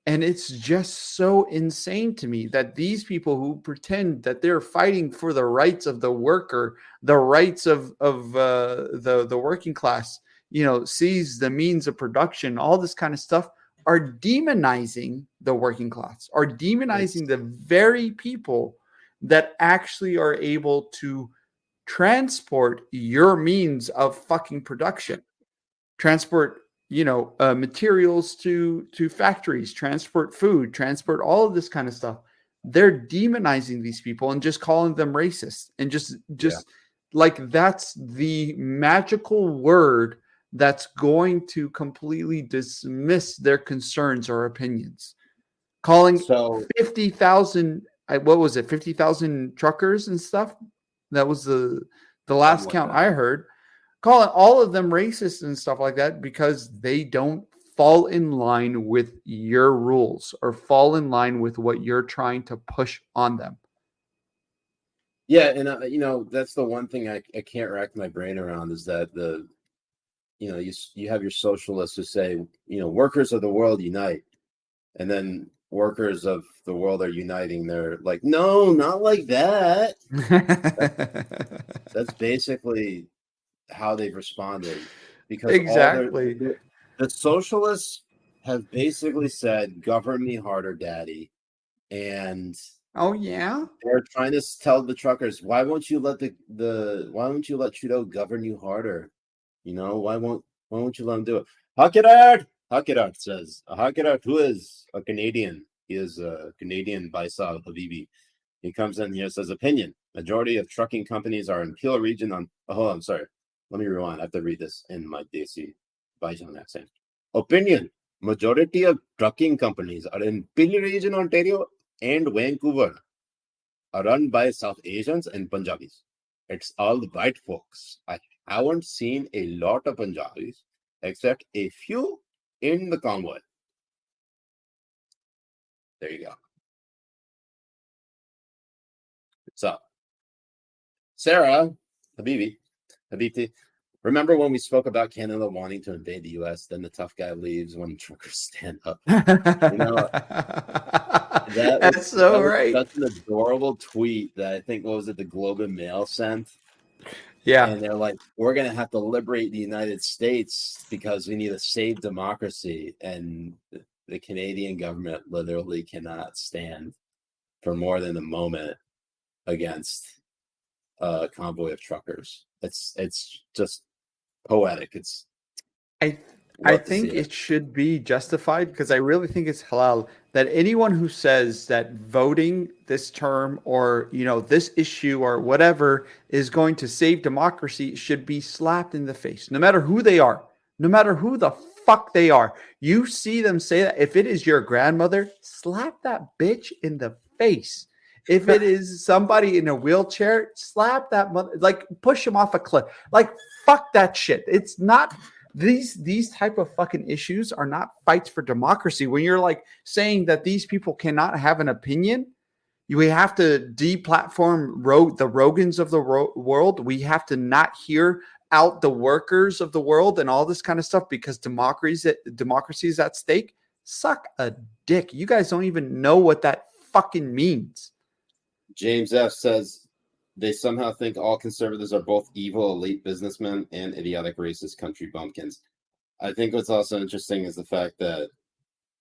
And it's just so insane to me that these people who pretend that they're fighting for the rights of the worker, the rights of the working class, sees the means of production, all this kind of stuff, are demonizing the working class, are demonizing the very people that actually are able to transport your means of fucking production, transport materials to factories, transport food, transport all of this kind of stuff. They're demonizing these people and just calling them racist, and just like that's the magical word that's going to completely dismiss their concerns or opinions. Calling 50,000, what was it, 50,000 truckers and stuff? That was the last count I heard. Calling all of them racist and stuff like that because they don't fall in line with your rules or fall in line with what you're trying to push on them. Yeah, and that's the one thing I can't rack my brain around is that you have your socialists who say, workers of the world unite, and then workers of the world are uniting. They're like, no, not like that. That's basically how they've responded, because exactly the socialists have basically said, govern me harder, daddy. And they're trying to tell the truckers, why won't you let Trudeau govern you harder? Why won't you let him do it? Hakirat says, Hakirat, who is a Canadian, he is a Canadian Baisa Habibi. He comes in here, says, opinion, majority of trucking companies are in Peel region on, I'm sorry, let me rewind. I have to read this in my Desi Baisan accent. Opinion, majority of trucking companies are in Peel region, Ontario and Vancouver, are run by South Asians and Punjabis. It's all the white folks. I haven't seen a lot of Punjabis, except a few in the convoy. There you go. So, Sarah, Habibti, remember when we spoke about Canada wanting to invade the U.S., then the tough guy leaves when truckers stand up? That's so right. That's an adorable tweet that I think, what was it, the Globe and Mail sent? Yeah. And they're like, we're going to have to liberate the United States because we need to save democracy. And the Canadian government literally cannot stand for more than a moment against a convoy of truckers. It's just poetic. I think it should be justified because I really think it's halal that anyone who says that voting this term or this issue or whatever is going to save democracy should be slapped in the face, no matter who they are, no matter who the fuck they are. You see them say that. If it is your grandmother, slap that bitch in the face. If it is somebody in a wheelchair, slap that mother, like push him off a cliff. Like fuck that shit. It's not. These type of fucking issues are not fights for democracy. When you're like saying that these people cannot have an opinion, we have to deplatform the Rogans of the world. We have to not hear out the workers of the world and all this kind of stuff because democracy is at stake. Suck a dick. You guys don't even know what that fucking means. James F. says, they somehow think all conservatives are both evil elite businessmen and idiotic racist country bumpkins. I think what's also interesting is the fact that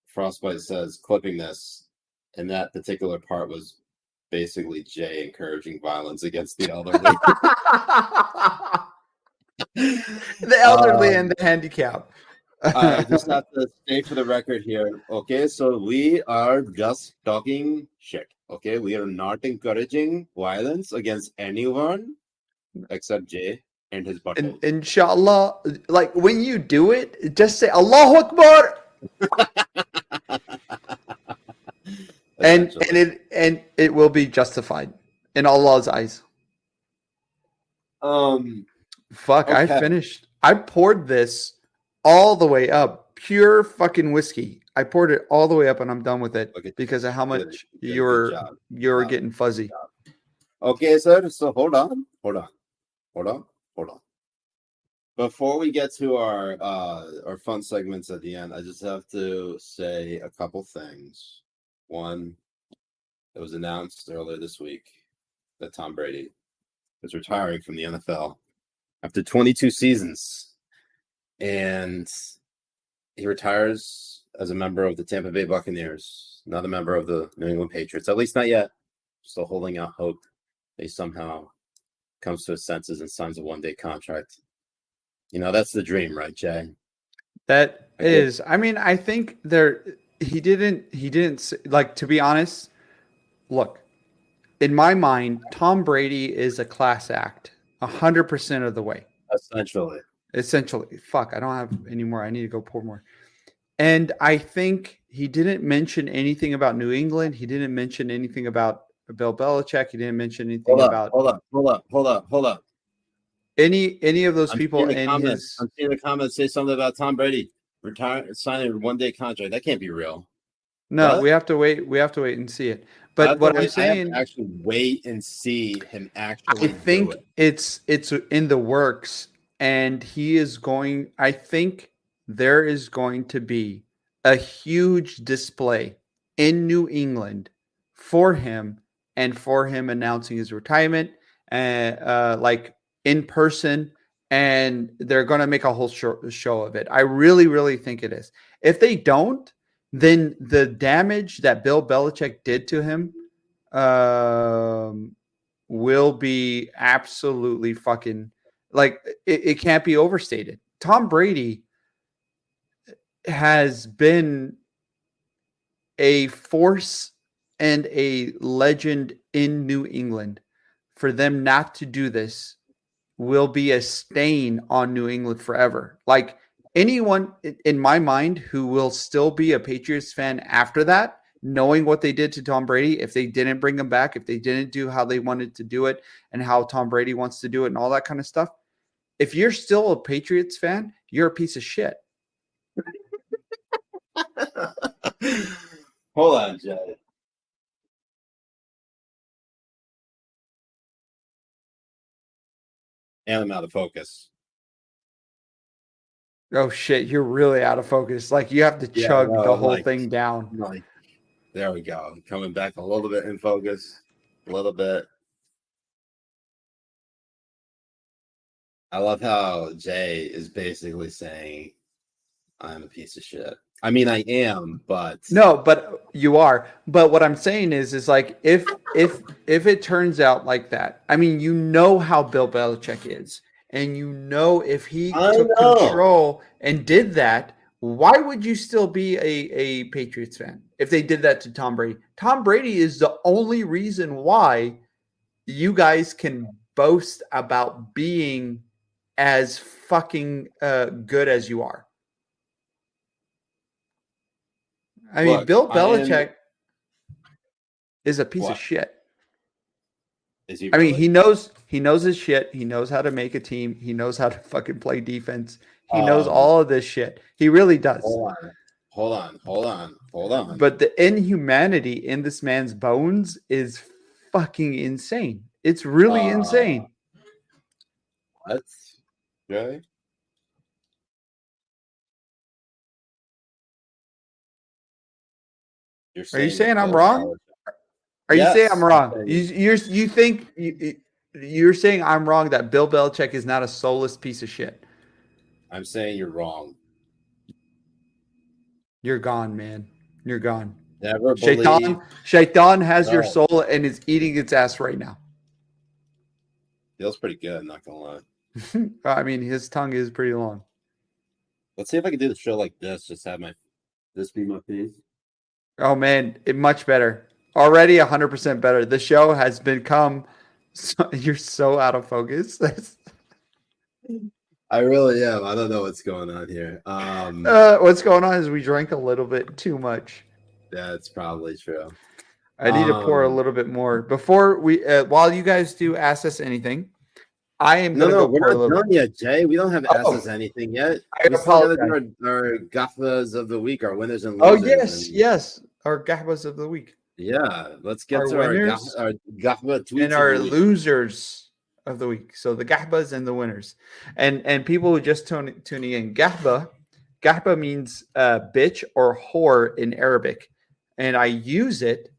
Frostbite says clipping this, and that particular part was basically Jay encouraging violence against the elderly. The elderly and the handicapped. I just have to stay for the record here. Okay, so we are just talking shit. Okay, we are not encouraging violence against anyone except Jay and his butthole. Inshallah, like when you do it, just say Allahu Akbar. and it will be justified in Allah's eyes. Fuck, okay. I finished. I poured this all the way up. Pure fucking whiskey. I poured it all the way up and I'm done with it because of how much you're getting fuzzy. Okay, sir. So hold on. Before we get to our fun segments at the end, I just have to say a couple things. One, it was announced earlier this week that Tom Brady is retiring from the NFL after 22 seasons. And he retires as a member of the Tampa Bay Buccaneers, not a member of the New England Patriots, at least not yet. Still holding out hope that he somehow comes to his senses and signs a one-day contract. That's the dream, right, Jay? That is. I mean, I think he didn't like, to be honest, look, in my mind, Tom Brady is a class act 100% of the way. Essentially. Fuck, I don't have any more. I need to go pour more. And I think he didn't mention anything about New England. He didn't mention anything about Bill Belichick. He didn't mention anything about. Hold up. Any of those people I'm seeing the comments say something about Tom Brady signing a one-day contract. That can't be real. No, we have to wait. We have to wait and see it. But what I'm saying, actually wait and see him actually. I think it's in the works, and he is going. I think there is going to be a huge display in New England for him and for him announcing his retirement, like in person, and they're going to make a whole show of it. I really, really think it is. If they don't, then the damage that Bill Belichick did to him will be absolutely fucking, like, it can't be overstated. Tom Brady has been a force and a legend in New England. For them not to do this will be a stain on New England forever. Like, anyone in my mind who will still be a Patriots fan after that, knowing what they did to Tom Brady, if they didn't bring him back, if they didn't do how they wanted to do it and how Tom Brady wants to do it and all that kind of stuff, if you're still a Patriots fan, you're a piece of shit. Hold on, Jay. And I'm out of focus. Oh shit, you're really out of focus. Like, you have to chug the whole thing down. There we go. Coming back a little bit in focus. A little bit. I love how Jay is basically saying I'm a piece of shit. I mean, I am, but no, but you are. But what I'm saying is like if it turns out like that, I mean, you know how Bill Belichick is, and you know if he took control and did that, why would you still be a Patriots fan if they did that to Tom Brady? Tom Brady is the only reason why you guys can boast about being as fucking good as you are. I mean, Bill Belichick is a piece of shit. Is he? I mean, he knows his shit. He knows how to make a team. He knows how to fucking play defense. He knows all of this shit. He really does. Hold on. But the inhumanity in this man's bones is fucking insane. It's really insane. What? Really? Are you saying I'm wrong? Are you saying I'm wrong? You think you're saying I'm wrong that Bill Belichick is not a soulless piece of shit? I'm saying you're wrong. You're gone, man. You're gone. Never believe. Shaitan has your soul and is eating its ass right now. Feels pretty good, not gonna lie. I mean, his tongue is pretty long. Let's see if I can do the show like this. Just have this be my face. Oh man, much better. Already 100% better. The show has become. You're so out of focus. I really am. I don't know what's going on here. What's going on is we drank a little bit too much. That's probably true. I need to pour a little bit more before we. While you guys do ask us anything, I am going to go pour a little. We're not done yet, Jay. We don't have asked us anything yet. We still got to do our gafas of the week, our winners and losers. Yes, our gafas of the week. Yeah, let's get to our gafba tweets and our losers of the week. So the gahbas and the winners, and people who just tuning in. Gahba means bitch or whore in Arabic, and I use it.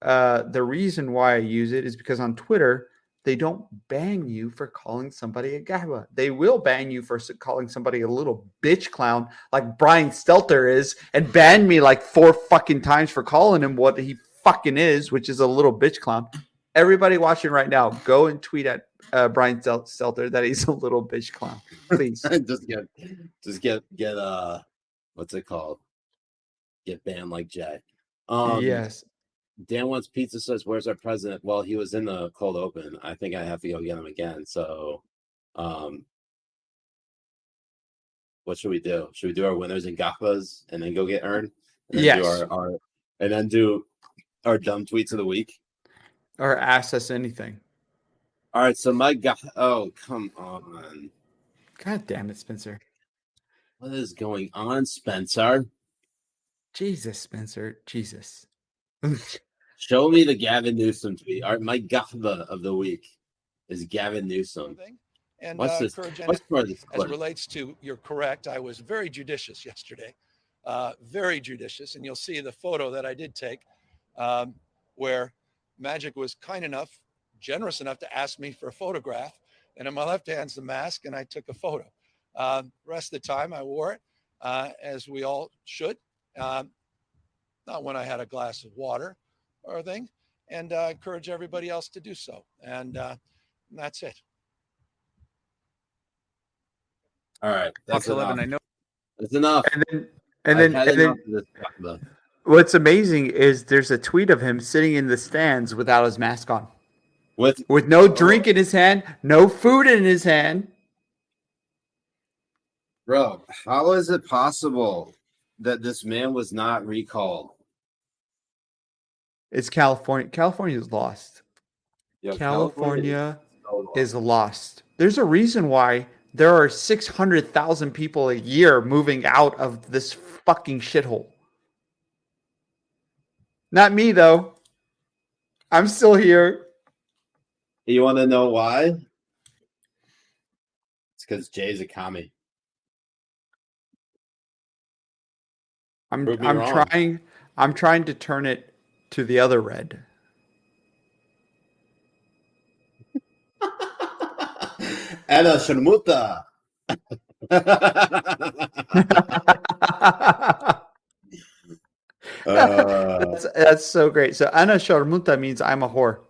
The reason why I use it is because on Twitter they don't ban you for calling somebody a gahba. They will ban you for calling somebody a little bitch clown, like Brian Stelter is, and ban me like 4 fucking times for calling him what he fucking is, which is a little bitch clown. Everybody watching right now, go and tweet at Brian Stelter that he's a little bitch clown, please. just get what's it called? Get banned like Jay. Yes. Dan Wants Pizza says, "Where's our president?" Well, he was in the cold open. I think I have to go get him again. So, what should we do? Should we do our winners and gafas and then go get Earn? Yes. And then do our dumb tweets of the week. Or ask us anything. All right. So oh, come on. God damn it, Spencer. What is going on, Spencer? Jesus, Spencer. Jesus. Show me the Gavin Newsom tweet. All right, my gafba of the week is Gavin Newsom. And what's this? What's part of this as it relates to, you're correct. I was very judicious yesterday, very judicious. And you'll see the photo that I did take where Magic was kind enough, generous enough to ask me for a photograph. And in my left hand's the mask, and I took a photo. Rest of the time I wore it, as we all should. Not when I had a glass of water or a thing, and encourage everybody else to do so. And that's it. All right. That's 11. I know. That's enough. And then what's amazing is there's a tweet of him sitting in the stands without his mask on. With no drink in his hand, no food in his hand. Bro, how is it possible that this man was not recalled? It's California. California is lost. Yo, California is lost. There's a reason why there are 600,000 people a year moving out of this fucking shithole. Not me, though. I'm still here. You want to know why? It's because Jay's a commie. I'm trying to turn it to the other red. Anna Sharmuta. That's so great. So Anna Sharmuta means I'm a whore.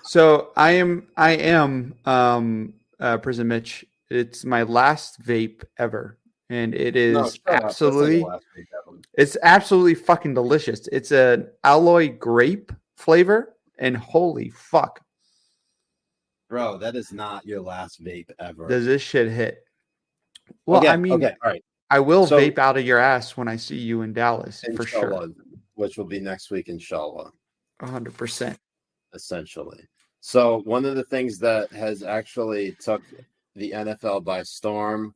So I am Prison Mitch. It's my last vape ever. And it is it's absolutely fucking delicious. It's an alloy grape flavor, and holy fuck. Bro, that is not your last vape ever. Does this shit hit? Well, I mean, all right. I will vape out of your ass when I see you in Dallas, for sure. Which will be next week, inshallah. 100%. Essentially. So one of the things that has actually took the NFL by storm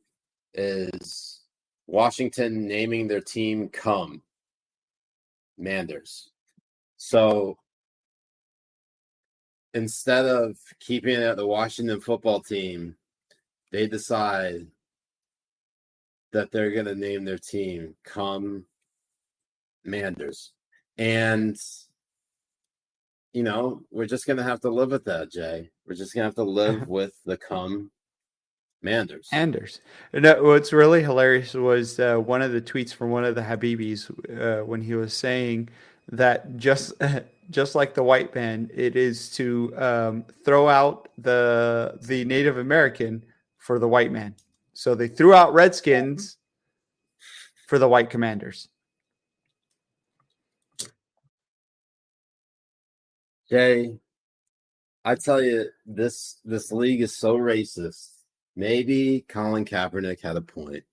is Washington naming their team Manders. So instead of keeping it at the Washington football team, they decide that they're going to name their team Manders. And, you know, we're just going to have to live with that, Jay. We're just going to have to live with the Manders. No, what's really hilarious was one of the tweets from one of the Habibis when he was saying that just like the white man, it is to throw out the Native American for the white man. So they threw out Redskins for the white Commanders. Jay, I tell you, this league is so racist. Maybe Colin Kaepernick had a point.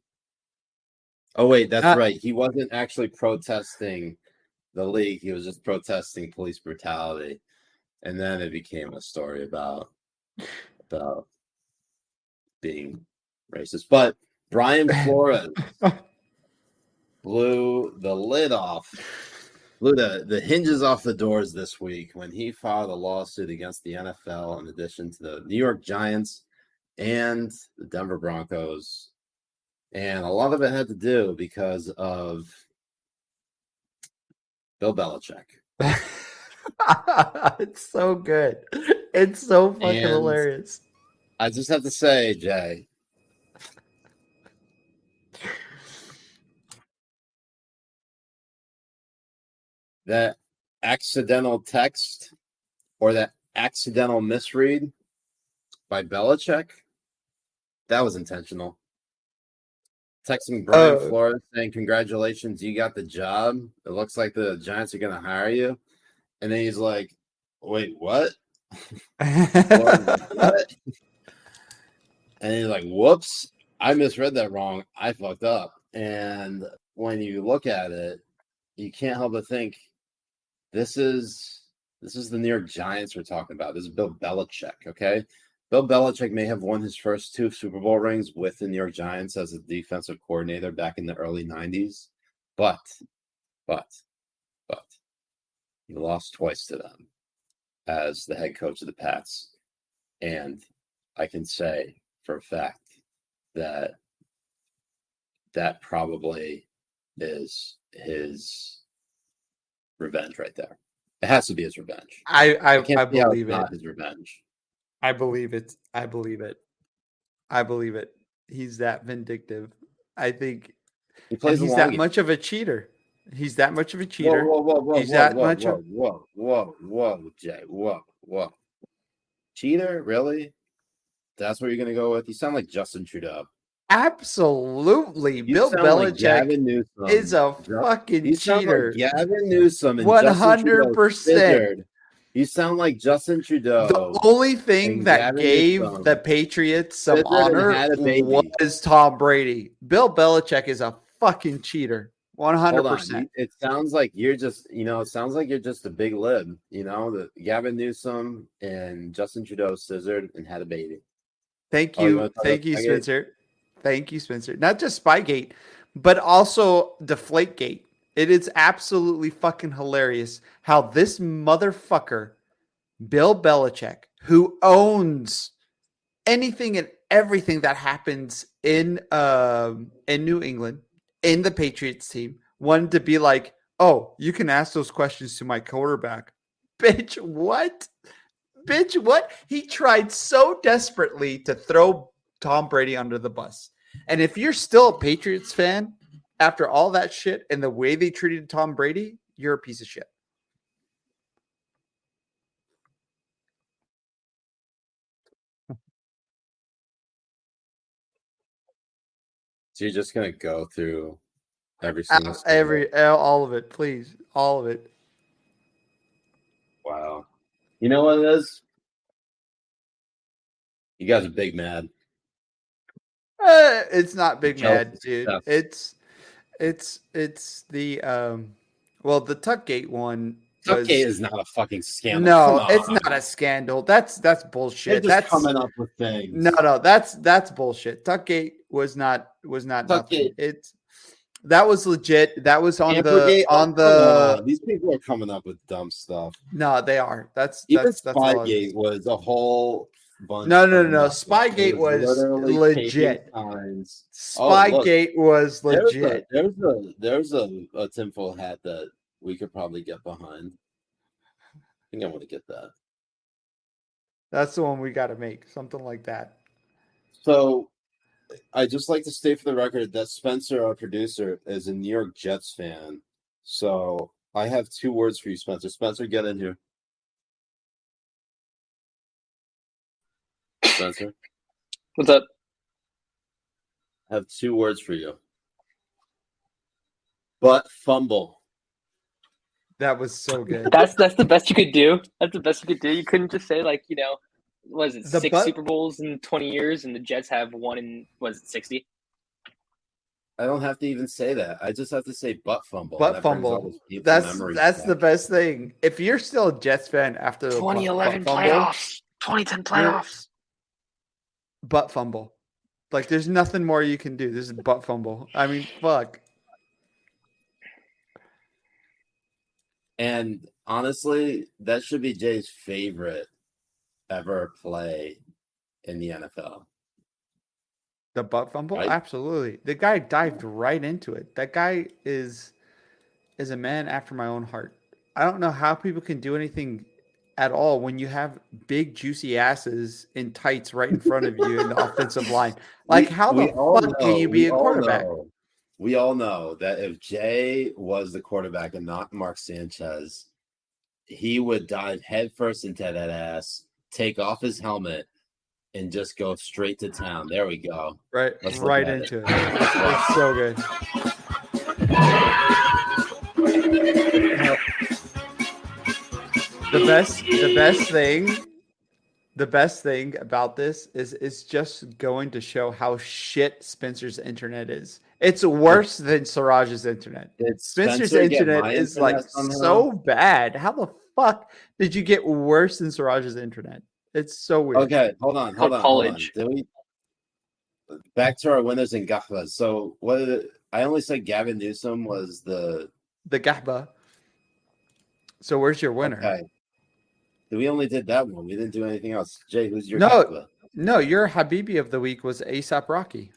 Oh, wait, that's right. He wasn't actually protesting the league. He was just protesting police brutality. And then it became a story about being racist. But Brian Flores blew the lid off, blew the hinges off the doors this week when he filed a lawsuit against the NFL in addition to the New York Giants and the Denver Broncos. And a lot of it had to do because of Bill Belichick. It's so good. It's so fucking hilarious. I just have to say, Jay, that accidental text or that accidental misread by Belichick, that was intentional. Texting Brian Flores saying, congratulations, you got the job. It looks like the Giants are going to hire you. And then he's like, wait, what? What? And he's like, whoops, I misread that wrong. I fucked up. And when you look at it, you can't help but think this is the New York Giants we're talking about. This is Bill Belichick, okay? Bill Belichick may have won his first 2 Super Bowl rings with the New York Giants as a defensive coordinator back in the early 90s. But he lost twice to them as the head coach of the Pats. And I can say for a fact that probably is his revenge right there. It has to be his revenge. I believe it. Not his revenge. I believe it. He's that vindictive. I think he's that much of a cheater. He's that much of a cheater. Whoa, he's that much. Whoa, Jay. Whoa. Cheater? Really? That's what you're going to go with? You sound like Justin Trudeau. Absolutely. Bill Belichick is a fucking cheater. Like Gavin Newsom and 100%. You sound like Justin Trudeau. The only thing that gave the Patriots some honor was Tom Brady. Bill Belichick is a fucking cheater. 100%. It sounds like you're just, a big lib. The Gavin Newsom and Justin Trudeau scissored and had a baby. Thank you, Spencer. Thank you, Spencer. Not just Spygate, but also Deflategate. It is absolutely fucking hilarious how this motherfucker, Bill Belichick, who owns anything and everything that happens in New England, in the Patriots team, wanted to be like, oh, you can ask those questions to my quarterback. Bitch, what? Bitch, what? He tried so desperately to throw Tom Brady under the bus. And if you're still a Patriots fan after all that shit and the way they treated Tom Brady, you're a piece of shit. So you're just gonna go through every single all of it, please, all of it. Wow. You know what it is? You guys are big mad. It's not big mad, dude. It's the well, the Tuckgate one. Tuckgate is not a fucking scandal. No, it's not a scandal. That's bullshit. They're just coming up with things. No, that's bullshit. Tuckgate was not nothing. That was legit. That was on the these people are coming up with dumb stuff. No, they are. That's Spygate was a whole bunch. No. Spygate was legit. Spygate was legit. There's a tinfoil hat that we could probably get behind. I think I want to get that. That's the one we got to make. Something like that. So I just like to state for the record that Spencer, our producer, is a New York Jets fan. So I have 2 words for you, Spencer. Spencer, get in here. Spencer? What's up? I have 2 words for you. Butt fumble. That was so good. That's the best you could do. That's the best you could do. You couldn't just say was it 6 Super Bowls in 20 years and the Jets have one in 60? I don't have to even say that. I just have to say butt fumble. Butt fumble. That's the best thing. If you're still a Jets fan after the 2011 playoffs, 2010 playoffs. Butt fumble. Like there's nothing more you can do. This is butt fumble. I mean, fuck. And honestly, that should be Jay's favorite ever play in the NFL. The butt fumble? Right? Absolutely. The guy dived right into it. That guy is a man after my own heart. I don't know how people can do anything at all when you have big juicy asses in tights right in front of you in the offensive line. Like how the fuck can you be a quarterback? We all know that if Jay was the quarterback and not Mark Sanchez, he would dive headfirst into that ass, take off his helmet, and just go straight to town. There we go. Right into it. It's so good. The best thing about this is just going to show how shit Spencer's internet is. It's worse than Siraj's internet. Spencer's internet is like so bad. How the fuck did you get worse than Siraj's internet? It's so weird. Okay, hold on. Back to our winners in Gahba. So I only said Gavin Newsom was the Gahba. So where's your winner? Okay. We only did that one. We didn't do anything else. Jay, who's your Gahba? No, your Habibi of the week was ASAP Rocky.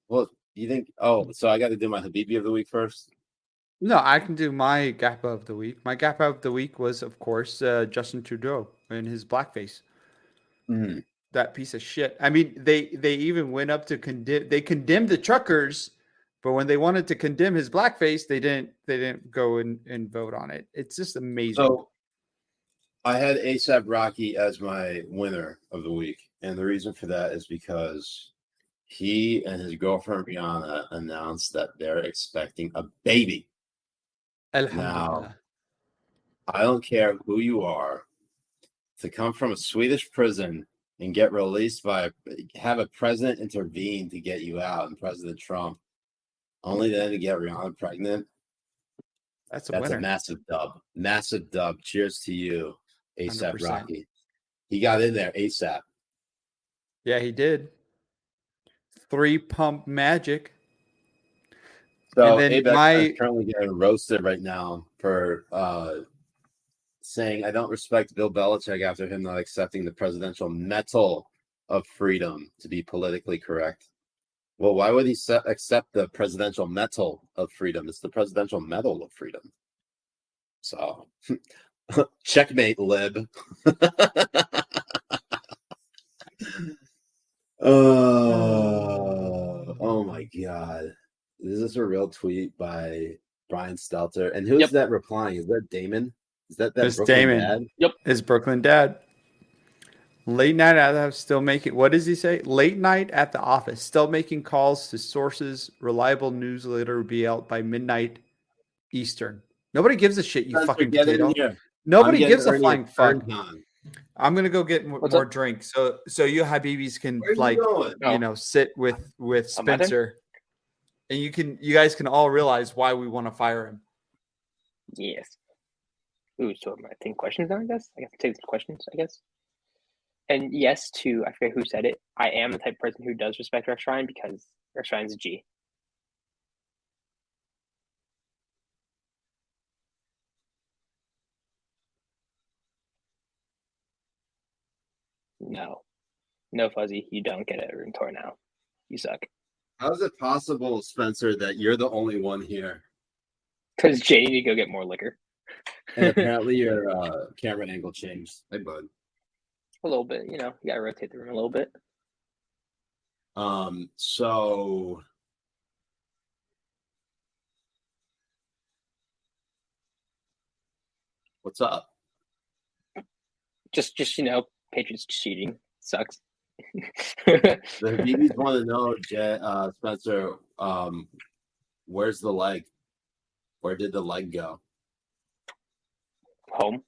Well, you think? Oh, so I got to do my Habibi of the week first. No, I can do my Gahba of the week. My Gahba of the week was, of course, Justin Trudeau and his blackface. Mm-hmm. That piece of shit. I mean, they even went up to condemn. They condemned the truckers, but when they wanted to condemn his blackface, they didn't go and vote on it. It's just amazing. So I had ASAP Rocky as my winner of the week, and the reason for that is because he and his girlfriend Rihanna announced that they're expecting a baby. Now, I don't care who you are, to come from a Swedish prison and get released have a president intervene to get you out, and President Trump, only then to get Rihanna pregnant. That's a massive dub. Massive dub. Cheers to you, ASAP Rocky. He got in there ASAP. Yeah, he did. 3 pump magic. So Abex is currently getting roasted right now for saying I don't respect Bill Belichick after him not accepting the Presidential Medal of Freedom to be politically correct. Well, why would he accept the Presidential Medal of Freedom? It's the Presidential Medal of Freedom. So Checkmate, lib. Oh my God. Is this a real tweet by Brian Stelter? And who's that replying? Is that Damon? Is that It's Brooklyn Damon. Dad? Yep. It's Brooklyn Dad. Late night at the still making. What does he say? Late night at the office, still making calls to sources. Reliable newsletter will be out by midnight Eastern. Nobody gives a shit. You Spencer, fucking get in potato. here. Nobody I'm getting gives a Ernie flying fuck. on. I'm gonna go get more drinks, so you Habibis can Where are you going? you know, sit with my turn? Spencer, and you guys can all realize why we want to fire him. Yes. Ooh, so I think questions now, I guess. I guess take the questions, I guess. And yes, to I forget who said it. I am the type of person who does respect Rex Ryan because Rex Ryan's a G. No, Fuzzy, you don't get it in tour now. You suck. How is it possible, Spencer, that you're the only one here? Because Jay need to go get more liquor. And apparently your camera angle changed. Hey, bud. A little bit, you know, you gotta rotate the room a little bit. So what's up? Just you know, Patriots cheating sucks. The Habibis want to know, Spencer, where's the leg? Where did the leg go? Home.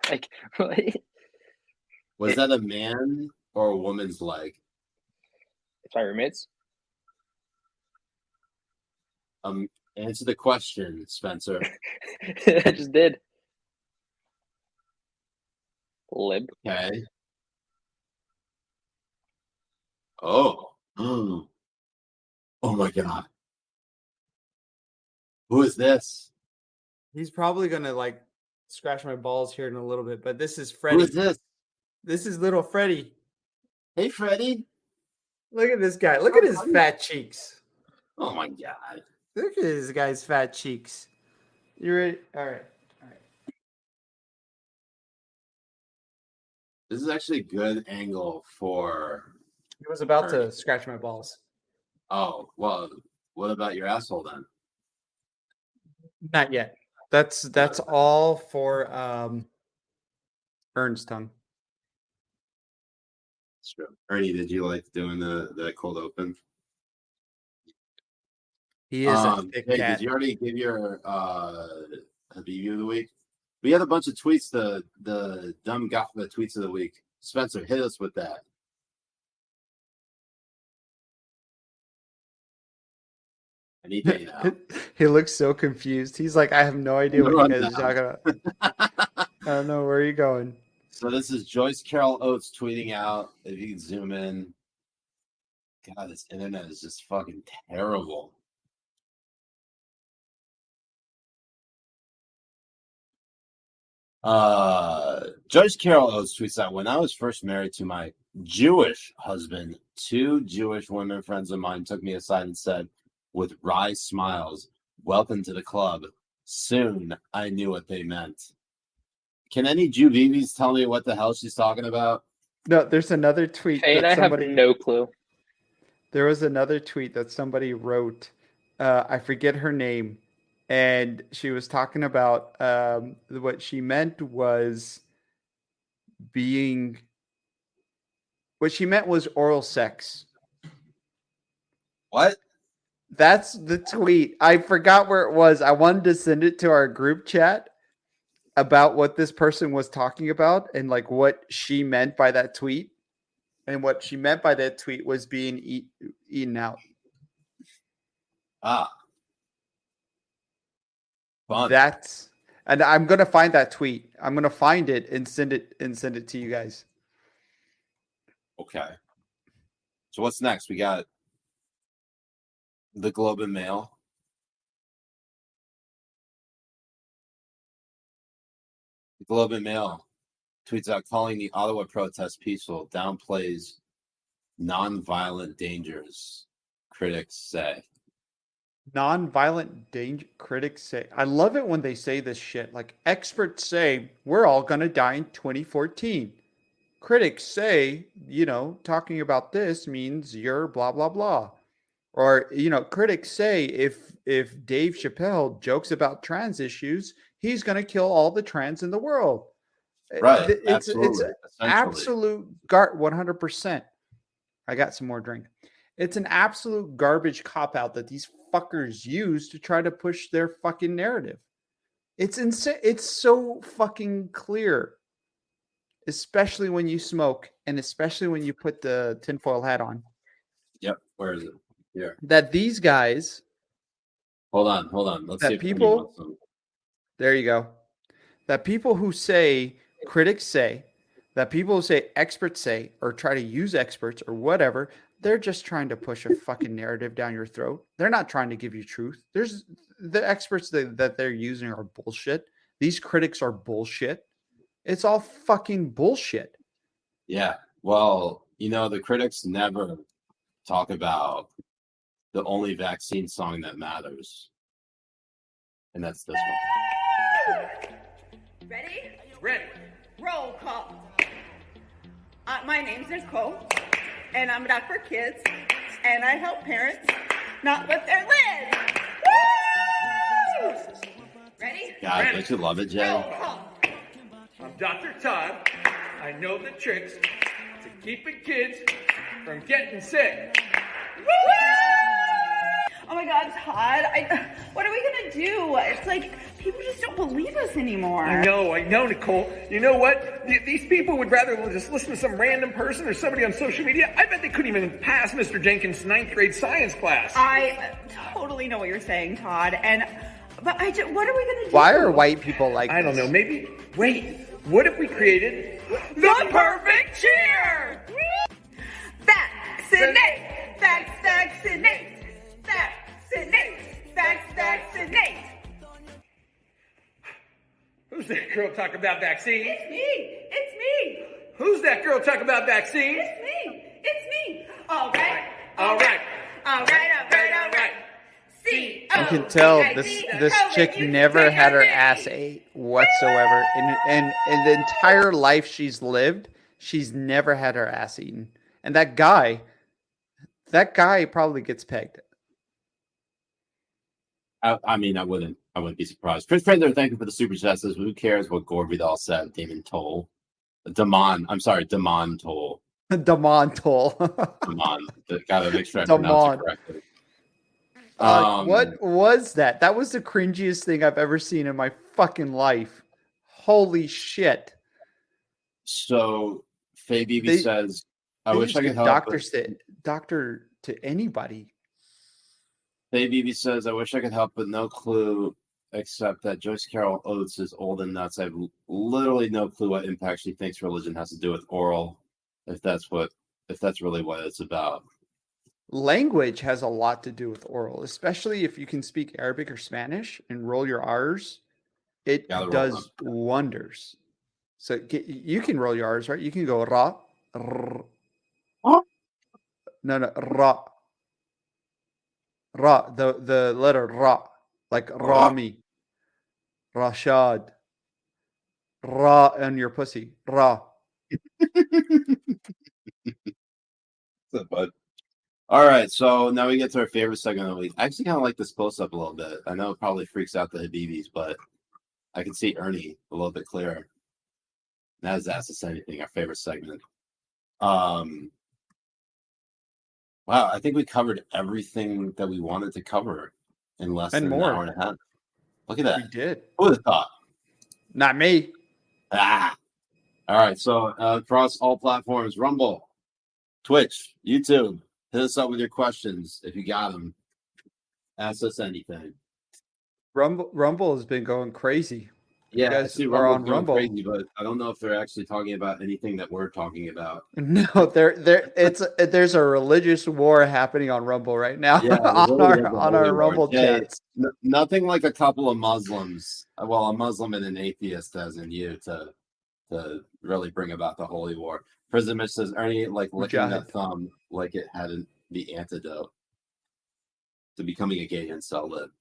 Like, what? Was that a man or a woman's leg? It's my roommates. Answer the question, Spencer. I just did. Lib. Okay. Oh. Oh my God. Who is this? He's probably gonna like scratch my balls here in a little bit, but this is Freddie. Who is this? This is little Freddie. Hey, Freddie. Look at this guy. Look at his fat cheeks. Oh my God. Look at this guy's fat cheeks. You ready? All right. This is actually a good angle for. He was about to scratch my balls. Oh, well, what about your asshole then? Not yet. That's all for Ern's tongue. That's true. Ernie, did you like doing the cold open? He is a thick cat. Did you already give your Habibi of the week? We had a bunch of tweets. The dumb got the tweets of the week. Spencer, hit us with that. I need to know. He looks so confused. He's like, I have no idea what you guys are talking about. I don't know. Where are you going? So this is Joyce Carol Oates tweeting out. If you can zoom in. God, this internet is just fucking terrible. Joyce Carol Oates tweets out, when I was first married to my Jewish husband, 2 Jewish women friends of mine took me aside and said, with wry smiles, welcome to the club. Soon I knew what they meant. Can any Jew Vivis tell me what the hell she's talking about? No, there's another tweet. Hey, and I have no clue. There was another tweet that somebody wrote. I forget her name. And she was talking about what she meant was oral sex. What? That's the tweet. I forgot where it was. I wanted to send it to our group chat about what this person was talking about and like what she meant by that tweet. And what she meant by that tweet was being eaten out. Ah. Fun. And I'm gonna find that tweet. I'm gonna find it and send it to you guys. Okay. So what's next? We got the Globe and Mail. The Globe and Mail tweets out calling the Ottawa protest peaceful, downplays nonviolent dangers, critics say. Non-violent danger critics say. I love it when they say this shit. Like experts say, we're all gonna die in 2014. Critics say, talking about this means you're blah blah blah. Or critics say if Dave Chappelle jokes about trans issues, he's gonna kill all the trans in the world. Right. It's Absolutely. absolute 100%. I got some more drink. It's an absolute garbage cop out that these fuckers use to try to push their fucking narrative. It's insane. It's so fucking clear, especially when you smoke and especially when you put the tinfoil hat on. Yep. Where is it? Here. That these guys. Hold on. Let's see if people. There you go. That people who say, critics say, that people who say experts say, or try to use experts or whatever, they're just trying to push a fucking narrative down your throat. They're not trying to give you truth. There's the experts that they're using are bullshit. These critics are bullshit. It's all fucking bullshit. Yeah. Well, the critics never talk about the only vaccine song that matters. And that's this one. Ready? Ready. Roll call. My name's Nicole, and I'm a doctor for kids, and I help parents not with their lids. Woo! Ready? God, don't you love it, Jay? Roll call. I'm Dr. Todd. I know the tricks to keeping kids from getting sick. Woo! Oh my God, Todd! What are we gonna do? It's like people just don't believe us anymore. I know, Nicole. You know what? These people would rather just listen to some random person or somebody on social media. I bet they couldn't even pass Mr. Jenkins' 9th grade science class. I totally know what you're saying, Todd. But what are we gonna do? Why are white people like I don't know. Maybe. Wait. What if we created the perfect cheer? Vaccinate! Vaccinate! Vaccinate! Vaccinate! Who's that girl talking about vaccine? It's me! Who's that girl talking about vaccine? It's me! All right. You can tell this chick never had her ass ate whatsoever. In the entire life she's lived, she's never had her ass eaten. And that guy probably gets pegged. I wouldn't be surprised. Chris Prather, thank you for the super chat. Says, who cares what Gore Vidal said? Damon Toll. Damon Toll. Damon Toll. Damon. Gotta make sure I pronounce it correctly. What was that? That was the cringiest thing I've ever seen in my fucking life. Holy shit. So Habibi says, I wish I could help. Doctor to anybody. Habibi says, I wish I could help, but no clue except that Joyce Carol Oates is old and nuts. I have literally no clue what impact she thinks religion has to do with oral, if that's really what it's about. Language has a lot to do with oral, especially if you can speak Arabic or Spanish and roll your R's. It does wonders. So you can roll your R's, right? You can go ra, no, ra. Ra, the letter ra, like Rami, Rashad, ra on your pussy, ra. Bud. All right, so now we get to our favorite segment of the week. I actually kind of like this close up a little bit. I know it probably freaks out the Habibis, but I can see Ernie a little bit clearer. That is Ask Us Anything, our favorite segment. Wow, I think we covered everything that we wanted to cover in less than an hour and a half. Look at that. We did. Who would have thought? Not me. All right, so across all platforms, Rumble, Twitch, YouTube, hit us up with your questions if you got them. Ask us anything. Rumble has been going crazy. Yeah, you guys I see are on Rumble, crazy, but I don't know if they're actually talking about anything that we're talking about. No, there's a religious war happening on Rumble right now. Yeah, on our Rumble chats. Nothing like a couple of Muslims, well, a Muslim and an atheist as in you to really bring about the holy war. President Mitch says, Ernie like licking that thumb like it hadn't the antidote. to becoming a gay incel live?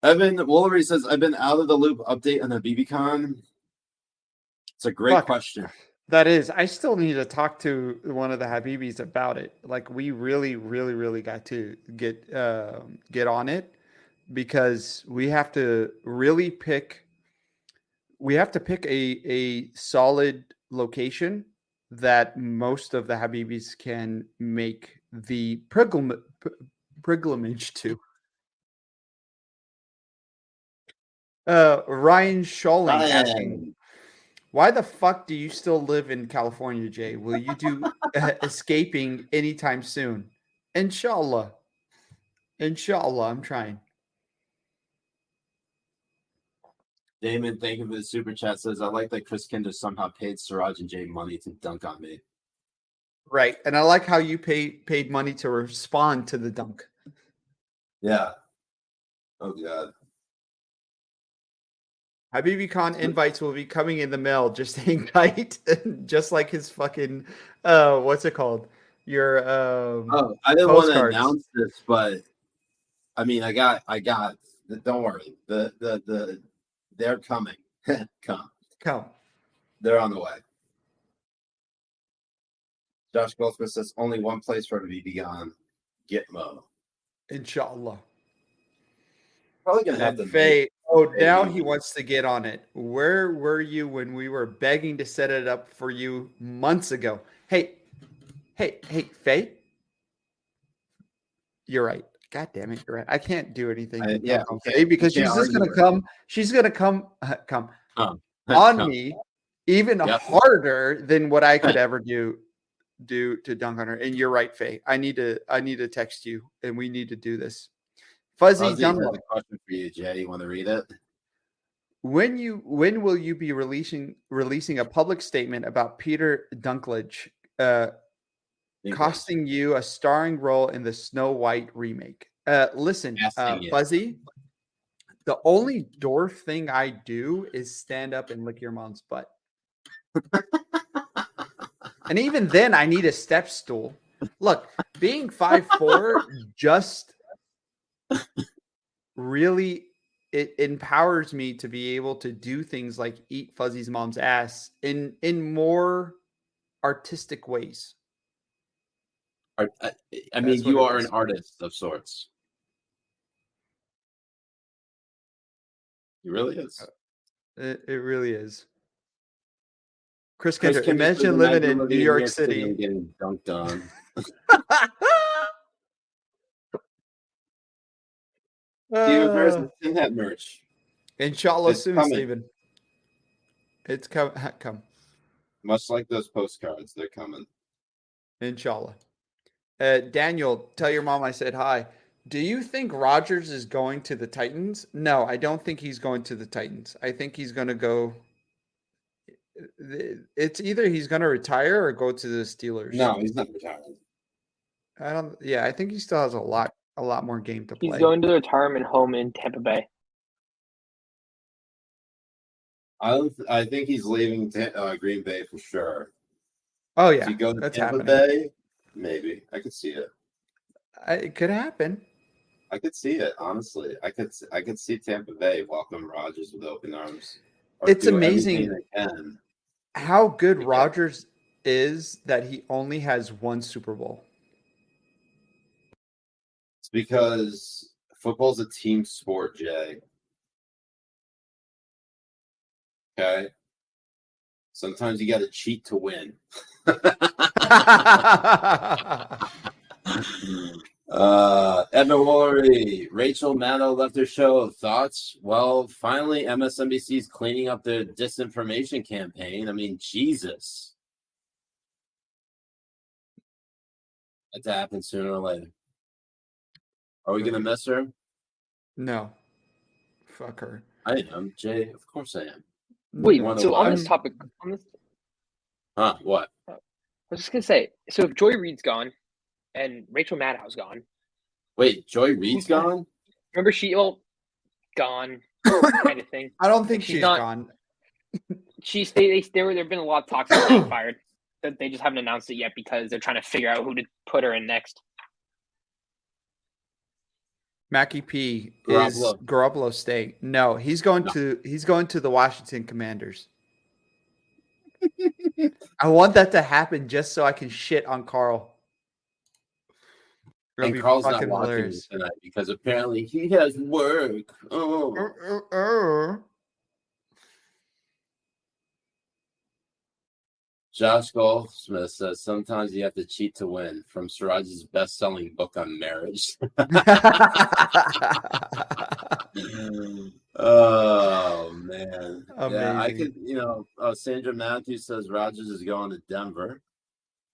Evan Woolery says, I've been out of the loop. Update on the BBCon. It's a great question. That is. I still need to talk to one of the Habibis about it. Like, we really, really, really got to get on it, because we have to really pick. We have to pick a solid location that most of the Habibis can make the pilgrimage to. Ryan Scholling asking, why the fuck do you still live in California, Jay? Will you do escaping anytime soon? Inshallah. Inshallah, I'm trying. Damon, thank you for the super chat. Says, I like that Chris Kinder somehow paid Siraj and Jay money to dunk on me. Right. And I like how you paid money to respond to the dunk. Yeah. Oh, God. Habibi Khan invites will be coming in the mail. Just hang tight. Just like his fucking, what's it called? Your I didn't want to postcards. announce this, but I mean, I got. Don't worry. They're coming. Come. They're on the way. Josh Goldsmith says only one place for it to be gone. Gitmo. Inshallah. Probably gonna have to. Faye. Now he wants to get on it. Where were you when we were begging to set it up for you months ago? Hey, Faye. You're right. God damn it, you're right. I can't do anything Faye, because she's just gonna come. She's gonna come on me even harder than what I could ever do to dunk on her. And you're right, Faye. I need to text you, and we need to do this. Fuzzy Dunlop. Has a question for you, Jay. You want to read it? When will you be releasing a public statement about Peter Dinklage costing you a starring role in the Snow White remake? Listen, Fuzzy, the only dwarf thing I do is stand up and lick your mom's butt. And even then, I need a step stool. Look, being 5'4" just really, it empowers me to be able to do things like eat Fuzzy's mom's ass in more artistic ways. I mean, you are an artist of sorts. He really is. It really is. Chris Kendrick, imagine living in New York City and getting dunked on. Steven Ferris is in that merch. Inshallah It's soon, coming. Steven. It's come. Much like those postcards, they're coming. Inshallah. Daniel, tell your mom I said hi. Do you think Rodgers is going to the Titans? No, I don't think he's going to the Titans. I think he's going to go. It's either he's going to retire or go to the Steelers. No, he's not retiring. I don't. Yeah, I think he still has a lot more game to play. He's going to the retirement home in Tampa Bay. I think he's leaving Green Bay for sure. Oh yeah, if you go to that's Tampa happening. Bay, maybe I could see it. It could happen. I could see it, honestly. I could see Tampa Bay welcome Rodgers with open arms. It's amazing how good Rodgers is that he only has one Super Bowl. It's because football's a team sport, Jay. Okay. Sometimes you got to cheat to win. Evan Woolery, Rachel Maddow left her show. Thoughts? Well, finally, MSNBC's cleaning up their disinformation campaign. I mean, Jesus. That happens sooner or later. Are we going to miss her? No. Fuck her. I am, Jay. Of course I am. Wait, so on this topic, what? I was just gonna say, so if Joy Reid's gone and Rachel Maddow's gone. Wait, Joy Reid's gone? Remember gone kind of thing. I don't think she's gone. There have been a lot of talks about being fired. That they just haven't announced it yet because they're trying to figure out who to put her in next. Mackie P is Garoppolo. Garoppolo staying. No, he's going to the Washington Commanders. I want that to happen just so I can shit on Carl. It'll And be Carl's not fucking watching hilarious. tonight because apparently he has work. Oh. Josh Goldsmith says sometimes you have to cheat to win. From Siraj's best-selling book on marriage. Oh man, Amazing. yeah, I could. Sandra Matthews says Rogers is going to Denver.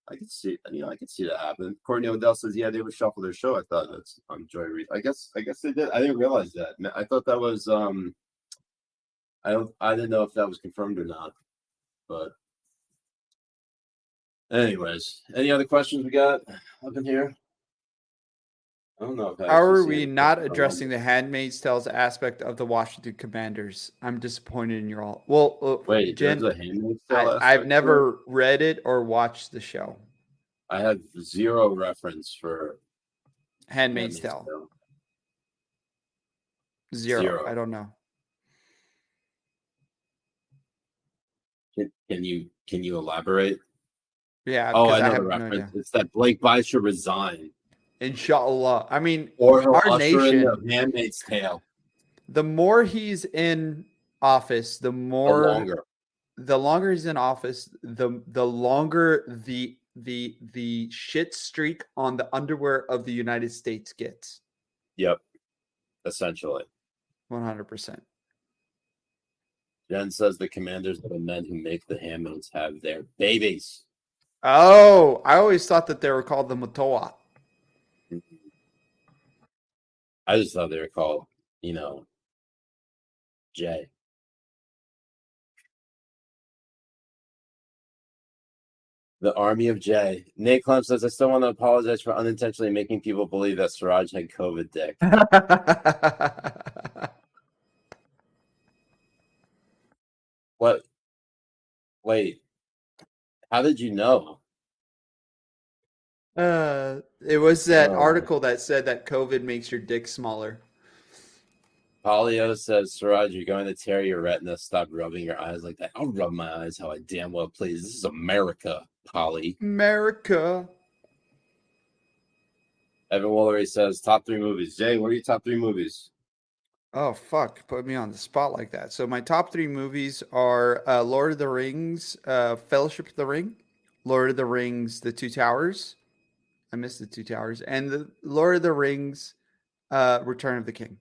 I could see, I could see that happen. Courtney Odell says, yeah, they would shuffle their show. I thought that's on Joy Reid. I guess they did. I didn't realize that. I thought that was I didn't know if that was confirmed or not. But anyways, any other questions we got up in here? I don't know. If How are we not addressing the Handmaid's Tales aspect of the Washington Commanders? I'm disappointed in you all. Well, wait, Jen, there's a Handmaid's Tale I've never read it or watched the show. I have zero reference for Handmaid's Tale. Zero. I don't know. Can you elaborate? Yeah. Oh, I know I the have reference. no idea. It's that Blake Bye should resign. Inshallah. I mean, Or he'll our usher in nation. the Handmaid's Tale. The more he's in office, the longer he's in office, the longer the shit streak on the underwear of the United States gets. Yep. Essentially. 100%. Jen says the commanders are the men who make the handmaids have their babies. Oh, I always thought that they were called the Matoa. I just thought they were called, Jay. The Army of Jay. Nate Clem says, I still want to apologize for unintentionally making people believe that Siraj had COVID dick. What? Wait. How did you know? It was that article that said that COVID makes your dick smaller. Polio says, Siraj, you're going to tear your retina. Stop rubbing your eyes like that. I'll rub my eyes how I damn well please. This is America, Polly. America. Evan Woolery says, top 3 movies. Jay, what are your top 3 movies? Oh, fuck. Put me on the spot like that. So my top 3 movies are Lord of the Rings, Fellowship of the Ring, Lord of the Rings, The Two Towers. I missed The Two Towers. And the Lord of the Rings, Return of the King.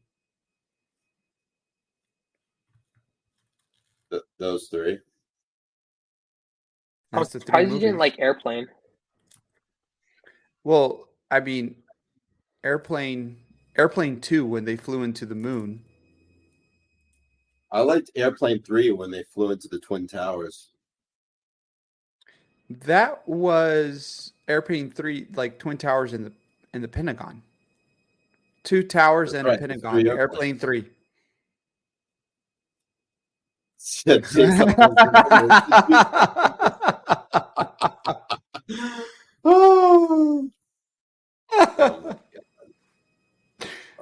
Those 3. I'm surprised you didn't like Airplane. Well, I mean, Airplane 2 when they flew into the moon. I liked Airplane 3 when they flew into the Twin Towers. That was Airplane 3, like Twin Towers in the Pentagon. 2 towers and a Pentagon. Airplane 3.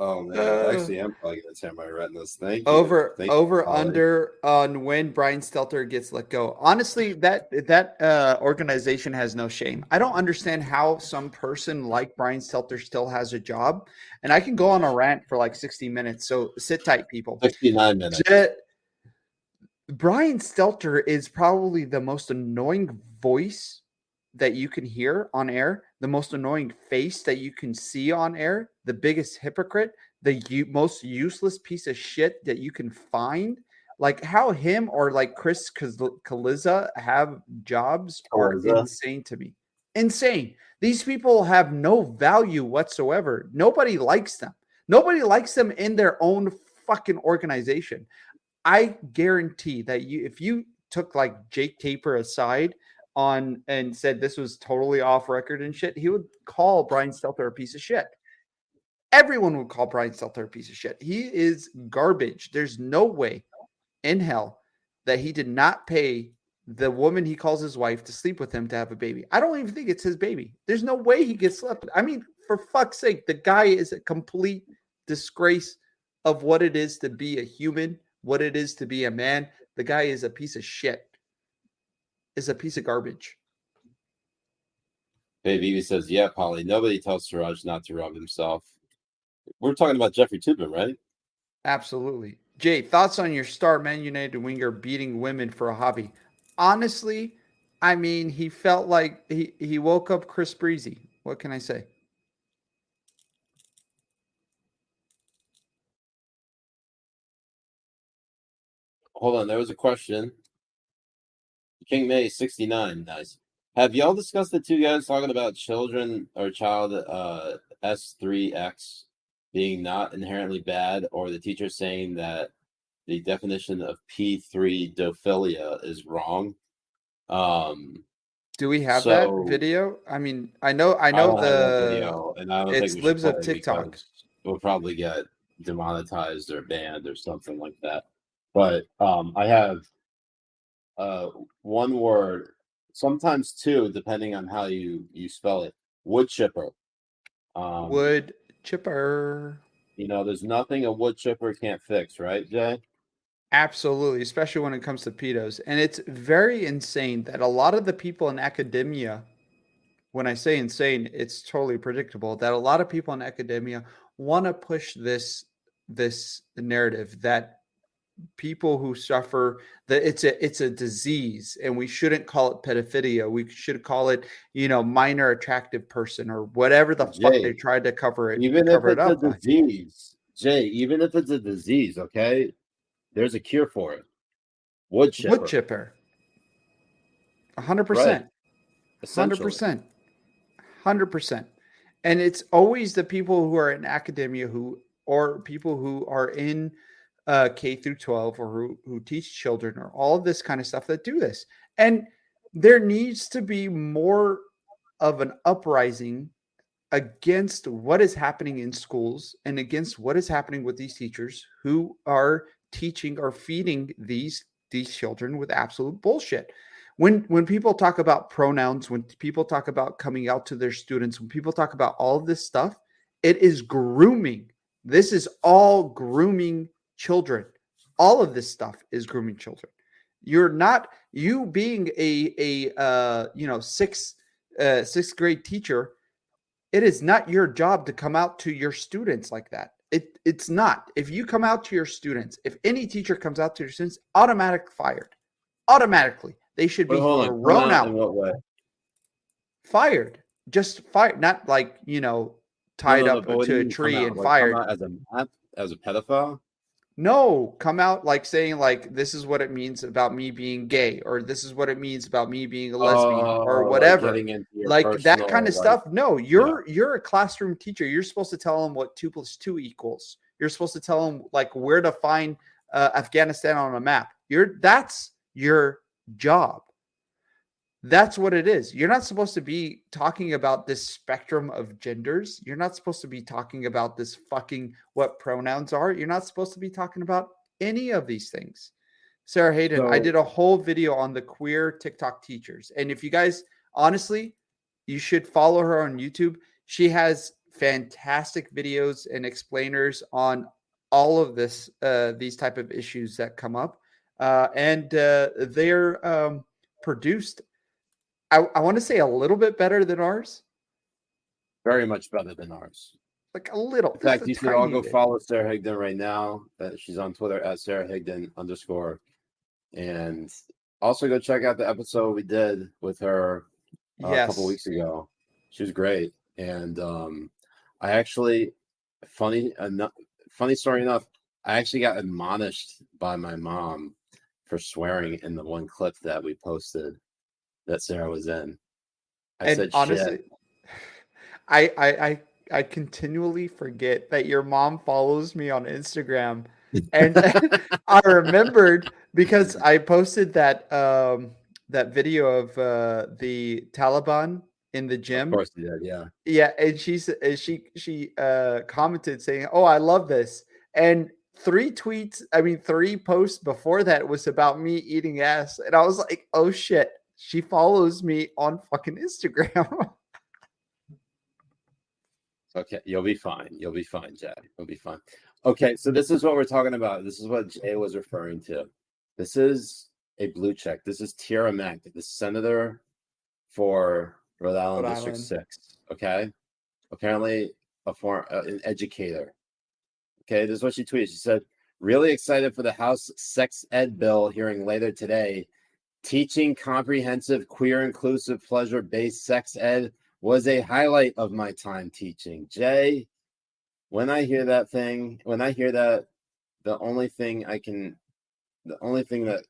Oh man, I actually am probably gonna tear my retinas. Thank you. Over under on when Brian Stelter gets let go. Honestly, that organization has no shame. I don't understand how some person like Brian Stelter still has a job. And I can go on a rant for like 60 minutes. So sit tight, people. 69 minutes. Brian Stelter is probably the most annoying voice that you can hear on air, the most annoying face that you can see on air, the biggest hypocrite, the most useless piece of shit that you can find. Like how him or like Chris Kaliza have jobs are insane to me. Insane. These people have no value whatsoever. Nobody likes them. Nobody likes them in their own fucking organization. I guarantee that if you took like Jake Taper aside and said this was totally off record and shit, he would call Brian Stelter a piece of shit. Everyone would call Brian Stelter a piece of shit. He is garbage. There's no way in hell that he did not pay the woman he calls his wife to sleep with him to have a baby. I don't even think it's his baby. There's no way he gets slept. I mean, for fuck's sake, the guy is a complete disgrace of what it is to be a human, what it is to be a man. The guy is a piece of shit. Is a piece of garbage. Baby says, yeah, Polly, nobody tells Siraj not to rub himself. We're talking about Jeffrey Toobin, right? Absolutely. Jay, thoughts on your star Man United winger beating women for a hobby? Honestly, I mean, he felt like he woke up Chris Breezy. What can I say? Hold on, there was a question. King May 69, nice. Have y'all discussed the two guys talking about children or child S3X being not inherently bad, or the teacher saying that the definition of P3-dophilia is wrong? Do we have that video? I mean, I know the video, and I don't think it's we lives should of play TikTok. We'll probably get demonetized or banned or something like that. But I have one word, sometimes two, depending on how you spell it. Wood chipper. Wood chipper. There's nothing a wood chipper can't fix, right, Jay? Absolutely, especially when it comes to pedos. And it's very insane that a lot of the people in academia, when I say insane, it's totally predictable, that a lot of people in academia want to push this narrative that people who suffer, that it's a disease and we shouldn't call it pedophilia. We should call it, minor attractive person or whatever the fuck they tried to cover it. Even if it's a disease, Jay, even if it's a disease, okay, there's a cure for it. Wood chipper. 100%. 100%. 100%. And it's always the people who are in academia or people who are in K through 12 or who teach children or all of this kind of stuff that do this. And there needs to be more of an uprising against what is happening in schools and against what is happening with these teachers who are teaching or feeding these children with absolute bullshit. When people talk about pronouns, when people talk about coming out to their students, when people talk about all of this stuff, it is grooming. This is all grooming children. All of this stuff is grooming children. You being a sixth grade teacher, it is not your job to come out to your students like that. It's not. If you come out to your students, if any teacher comes out to your students, automatically fired. Automatically. They should be thrown out. In what way? Fired. Just fired. Not like, tied up to a tree and fired. As a pedophile? No, come out like saying like, this is what it means about me being gay, or this is what it means about me being a lesbian, or whatever. Like that kind of stuff. No, you're a classroom teacher. You're supposed to tell them what 2 + 2 equals. You're supposed to tell them like where to find Afghanistan on a map. That's your job. That's what it is. You're not supposed to be talking about this spectrum of genders. You're not supposed to be talking about this fucking what pronouns are. You're not supposed to be talking about any of these things. Sarah Hayden, I did a whole video on the queer TikTok teachers. And if you guys, honestly, you should follow her on YouTube. She has fantastic videos and explainers on all of this, these type of issues that come up. And they're produced, I want to say a little bit better than ours. Very much better than ours. Like a little. In fact, you should all go follow Sarah Higdon right now. She's on Twitter at Sarah Higdon _ And also go check out the episode we did with her a couple weeks ago. She was great. And I actually, funny story enough, I actually got admonished by my mom for swearing in the one clip that we posted that Sarah was in. I said honestly, shit. I continually forget that your mom follows me on Instagram. And I remembered because I posted that video of the Taliban in the gym. Of course you did, yeah. Yeah, and she commented saying, "Oh, I love this." And 3 posts before that was about me eating ass. And I was like, "Oh shit, she follows me on fucking Instagram." Okay, you'll be fine. You'll be fine, Jay. You'll be fine. Okay, so this is what we're talking about. This is what Jay was referring to. This is a blue check. This is Tiara Mack, the senator for Rhode Island District 6. Okay, apparently an educator. Okay, this is what she tweeted. She said, "Really excited for the House sex ed bill hearing later today. Teaching comprehensive, queer, inclusive, pleasure-based sex ed was a highlight of my time teaching." Jay, when I hear that, the only thing that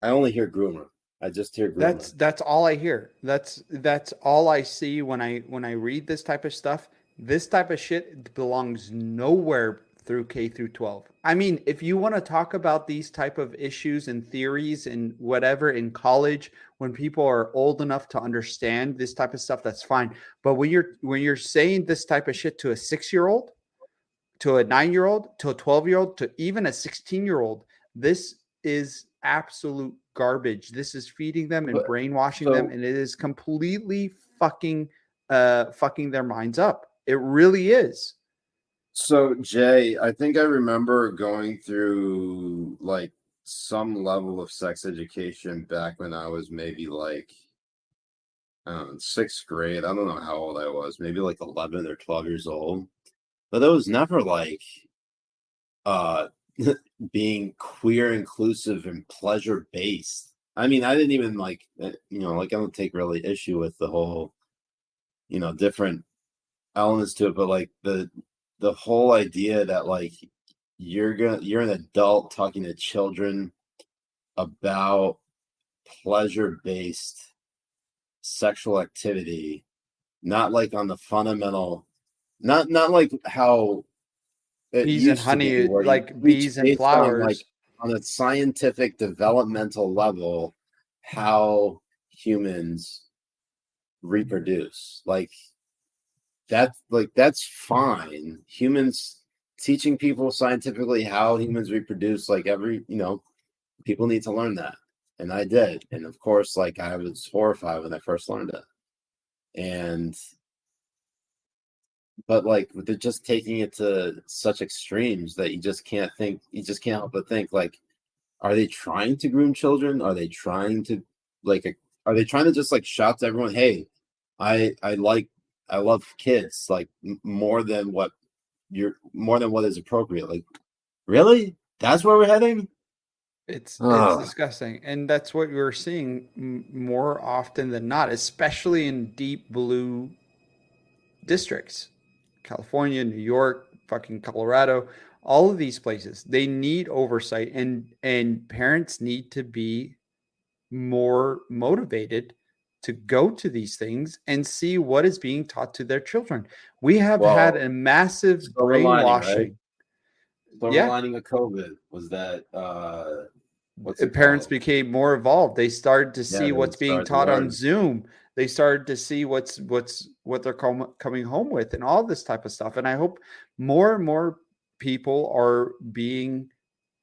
I only hear groomer. I just hear groomer. That's all I hear. That's all I see when I read this type of stuff. This type of shit belongs nowhere through K through 12. I mean, if you want to talk about these type of issues and theories and whatever in college, when people are old enough to understand this type of stuff, that's fine. But when you're saying this type of shit to a 6-year-old, to a 9-year-old, to a 12-year-old, to even a 16-year-old, this is absolute garbage. This is feeding them and brainwashing them, and it is completely fucking their minds up. It really is. So, Jay, I think I remember going through like some level of sex education back when I was maybe like, I don't know, 6th grade. I don't know how old I was, maybe like 11 or 12 years old. But it was never like being queer, inclusive, and pleasure based. I mean, I didn't even like, I don't take really issue with the whole, different elements to it, but like the whole idea that like you're an adult talking to children about pleasure-based sexual activity, not like on the fundamental, not like how bees and honey, like bees and flowers, on a scientific developmental level, how humans reproduce. That's fine. Humans, teaching people scientifically how humans reproduce, people need to learn that. And I did. And of course, I was horrified when I first learned it. But they're just taking it to such extremes that you just can't help but think, are they trying to groom children? Are they trying to just shout to everyone, hey, I love kids more than what is appropriate. Really? That's where we're heading? It's disgusting. And that's what we're seeing more often than not, especially in deep blue districts. California, New York, fucking Colorado, all of these places. They need oversight, and parents need to be more motivated to go to these things and see what is being taught to their children. We have had a massive brainwashing. Silver lining of COVID was that parents became more evolved. They started to see what's being taught on Zoom. They started to see what they're coming home with and all this type of stuff. And I hope more and more people are being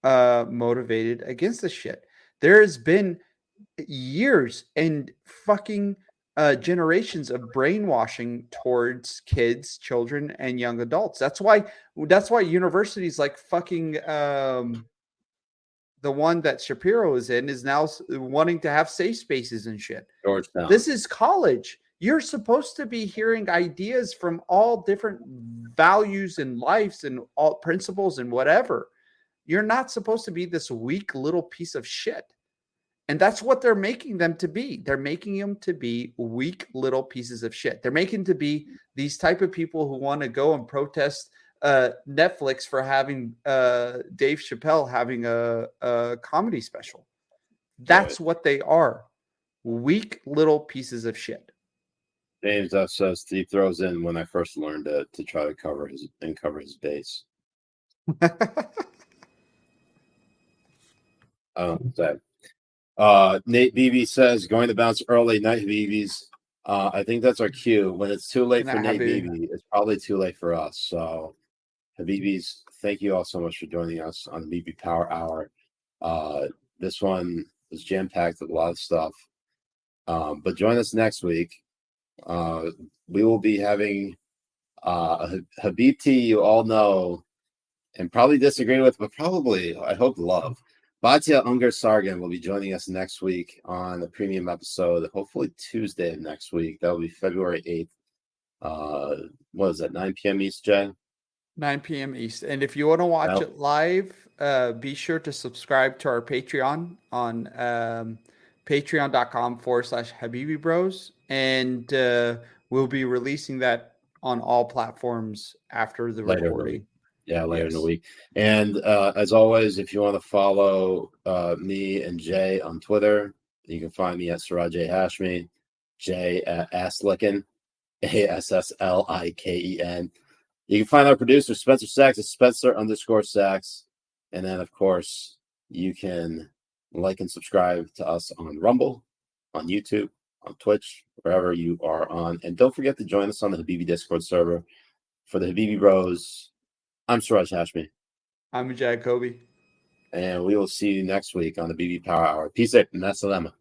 motivated against this shit. There has been years and fucking generations of brainwashing towards kids, children, and young adults. That's why universities like fucking the one that Shapiro is in is now wanting to have safe spaces and shit. Georgetown. This is college. You're supposed to be hearing ideas from all different values and lives and all principles and whatever. You're not supposed to be this weak little piece of shit. And that's what they're making them to be. They're making them to be weak little pieces of shit. They're making to be these type of people who want to go and protest Netflix for having Dave Chappelle having a comedy special. That's what they are. Weak little pieces of shit. James says Steve throws in when I first learned to try to cover his base. Nate Beebe says going to bounce early. Night Habibis. I think that's our cue. When it's too late for Nate Beebe, it's probably too late for us. So Habibis, thank you all so much for joining us on the Habibi Power Hour. This one was jam-packed with a lot of stuff. But join us next week. We will be having a Habibti you all know and probably disagree with, but probably, I hope, love. Batya Ungar Sargan will be joining us next week on a premium episode, hopefully Tuesday of next week. That will be February 8th. What is that, 9 p.m. East, Jay? 9 p.m. East. And if you want to watch it live, be sure to subscribe to our Patreon on patreon.com/Habibi Bros. And we'll be releasing that on all platforms after the recording. Later in the week. And as always, if you want to follow me and Jay on Twitter, you can find me at Siraj Hashmi, Jay at Asslicken, ASSLIKEN. You can find our producer, Spencer Sachs, at Spencer_Sachs. And then, of course, you can like and subscribe to us on Rumble, on YouTube, on Twitch, wherever you are on. And don't forget to join us on the Habibi Discord server. For the Habibi Bros, I'm Siraj Hashmi. I'm Mujahed Kobbe. And we will see you next week on the Habibi Power Hour. Peace out. Masalama.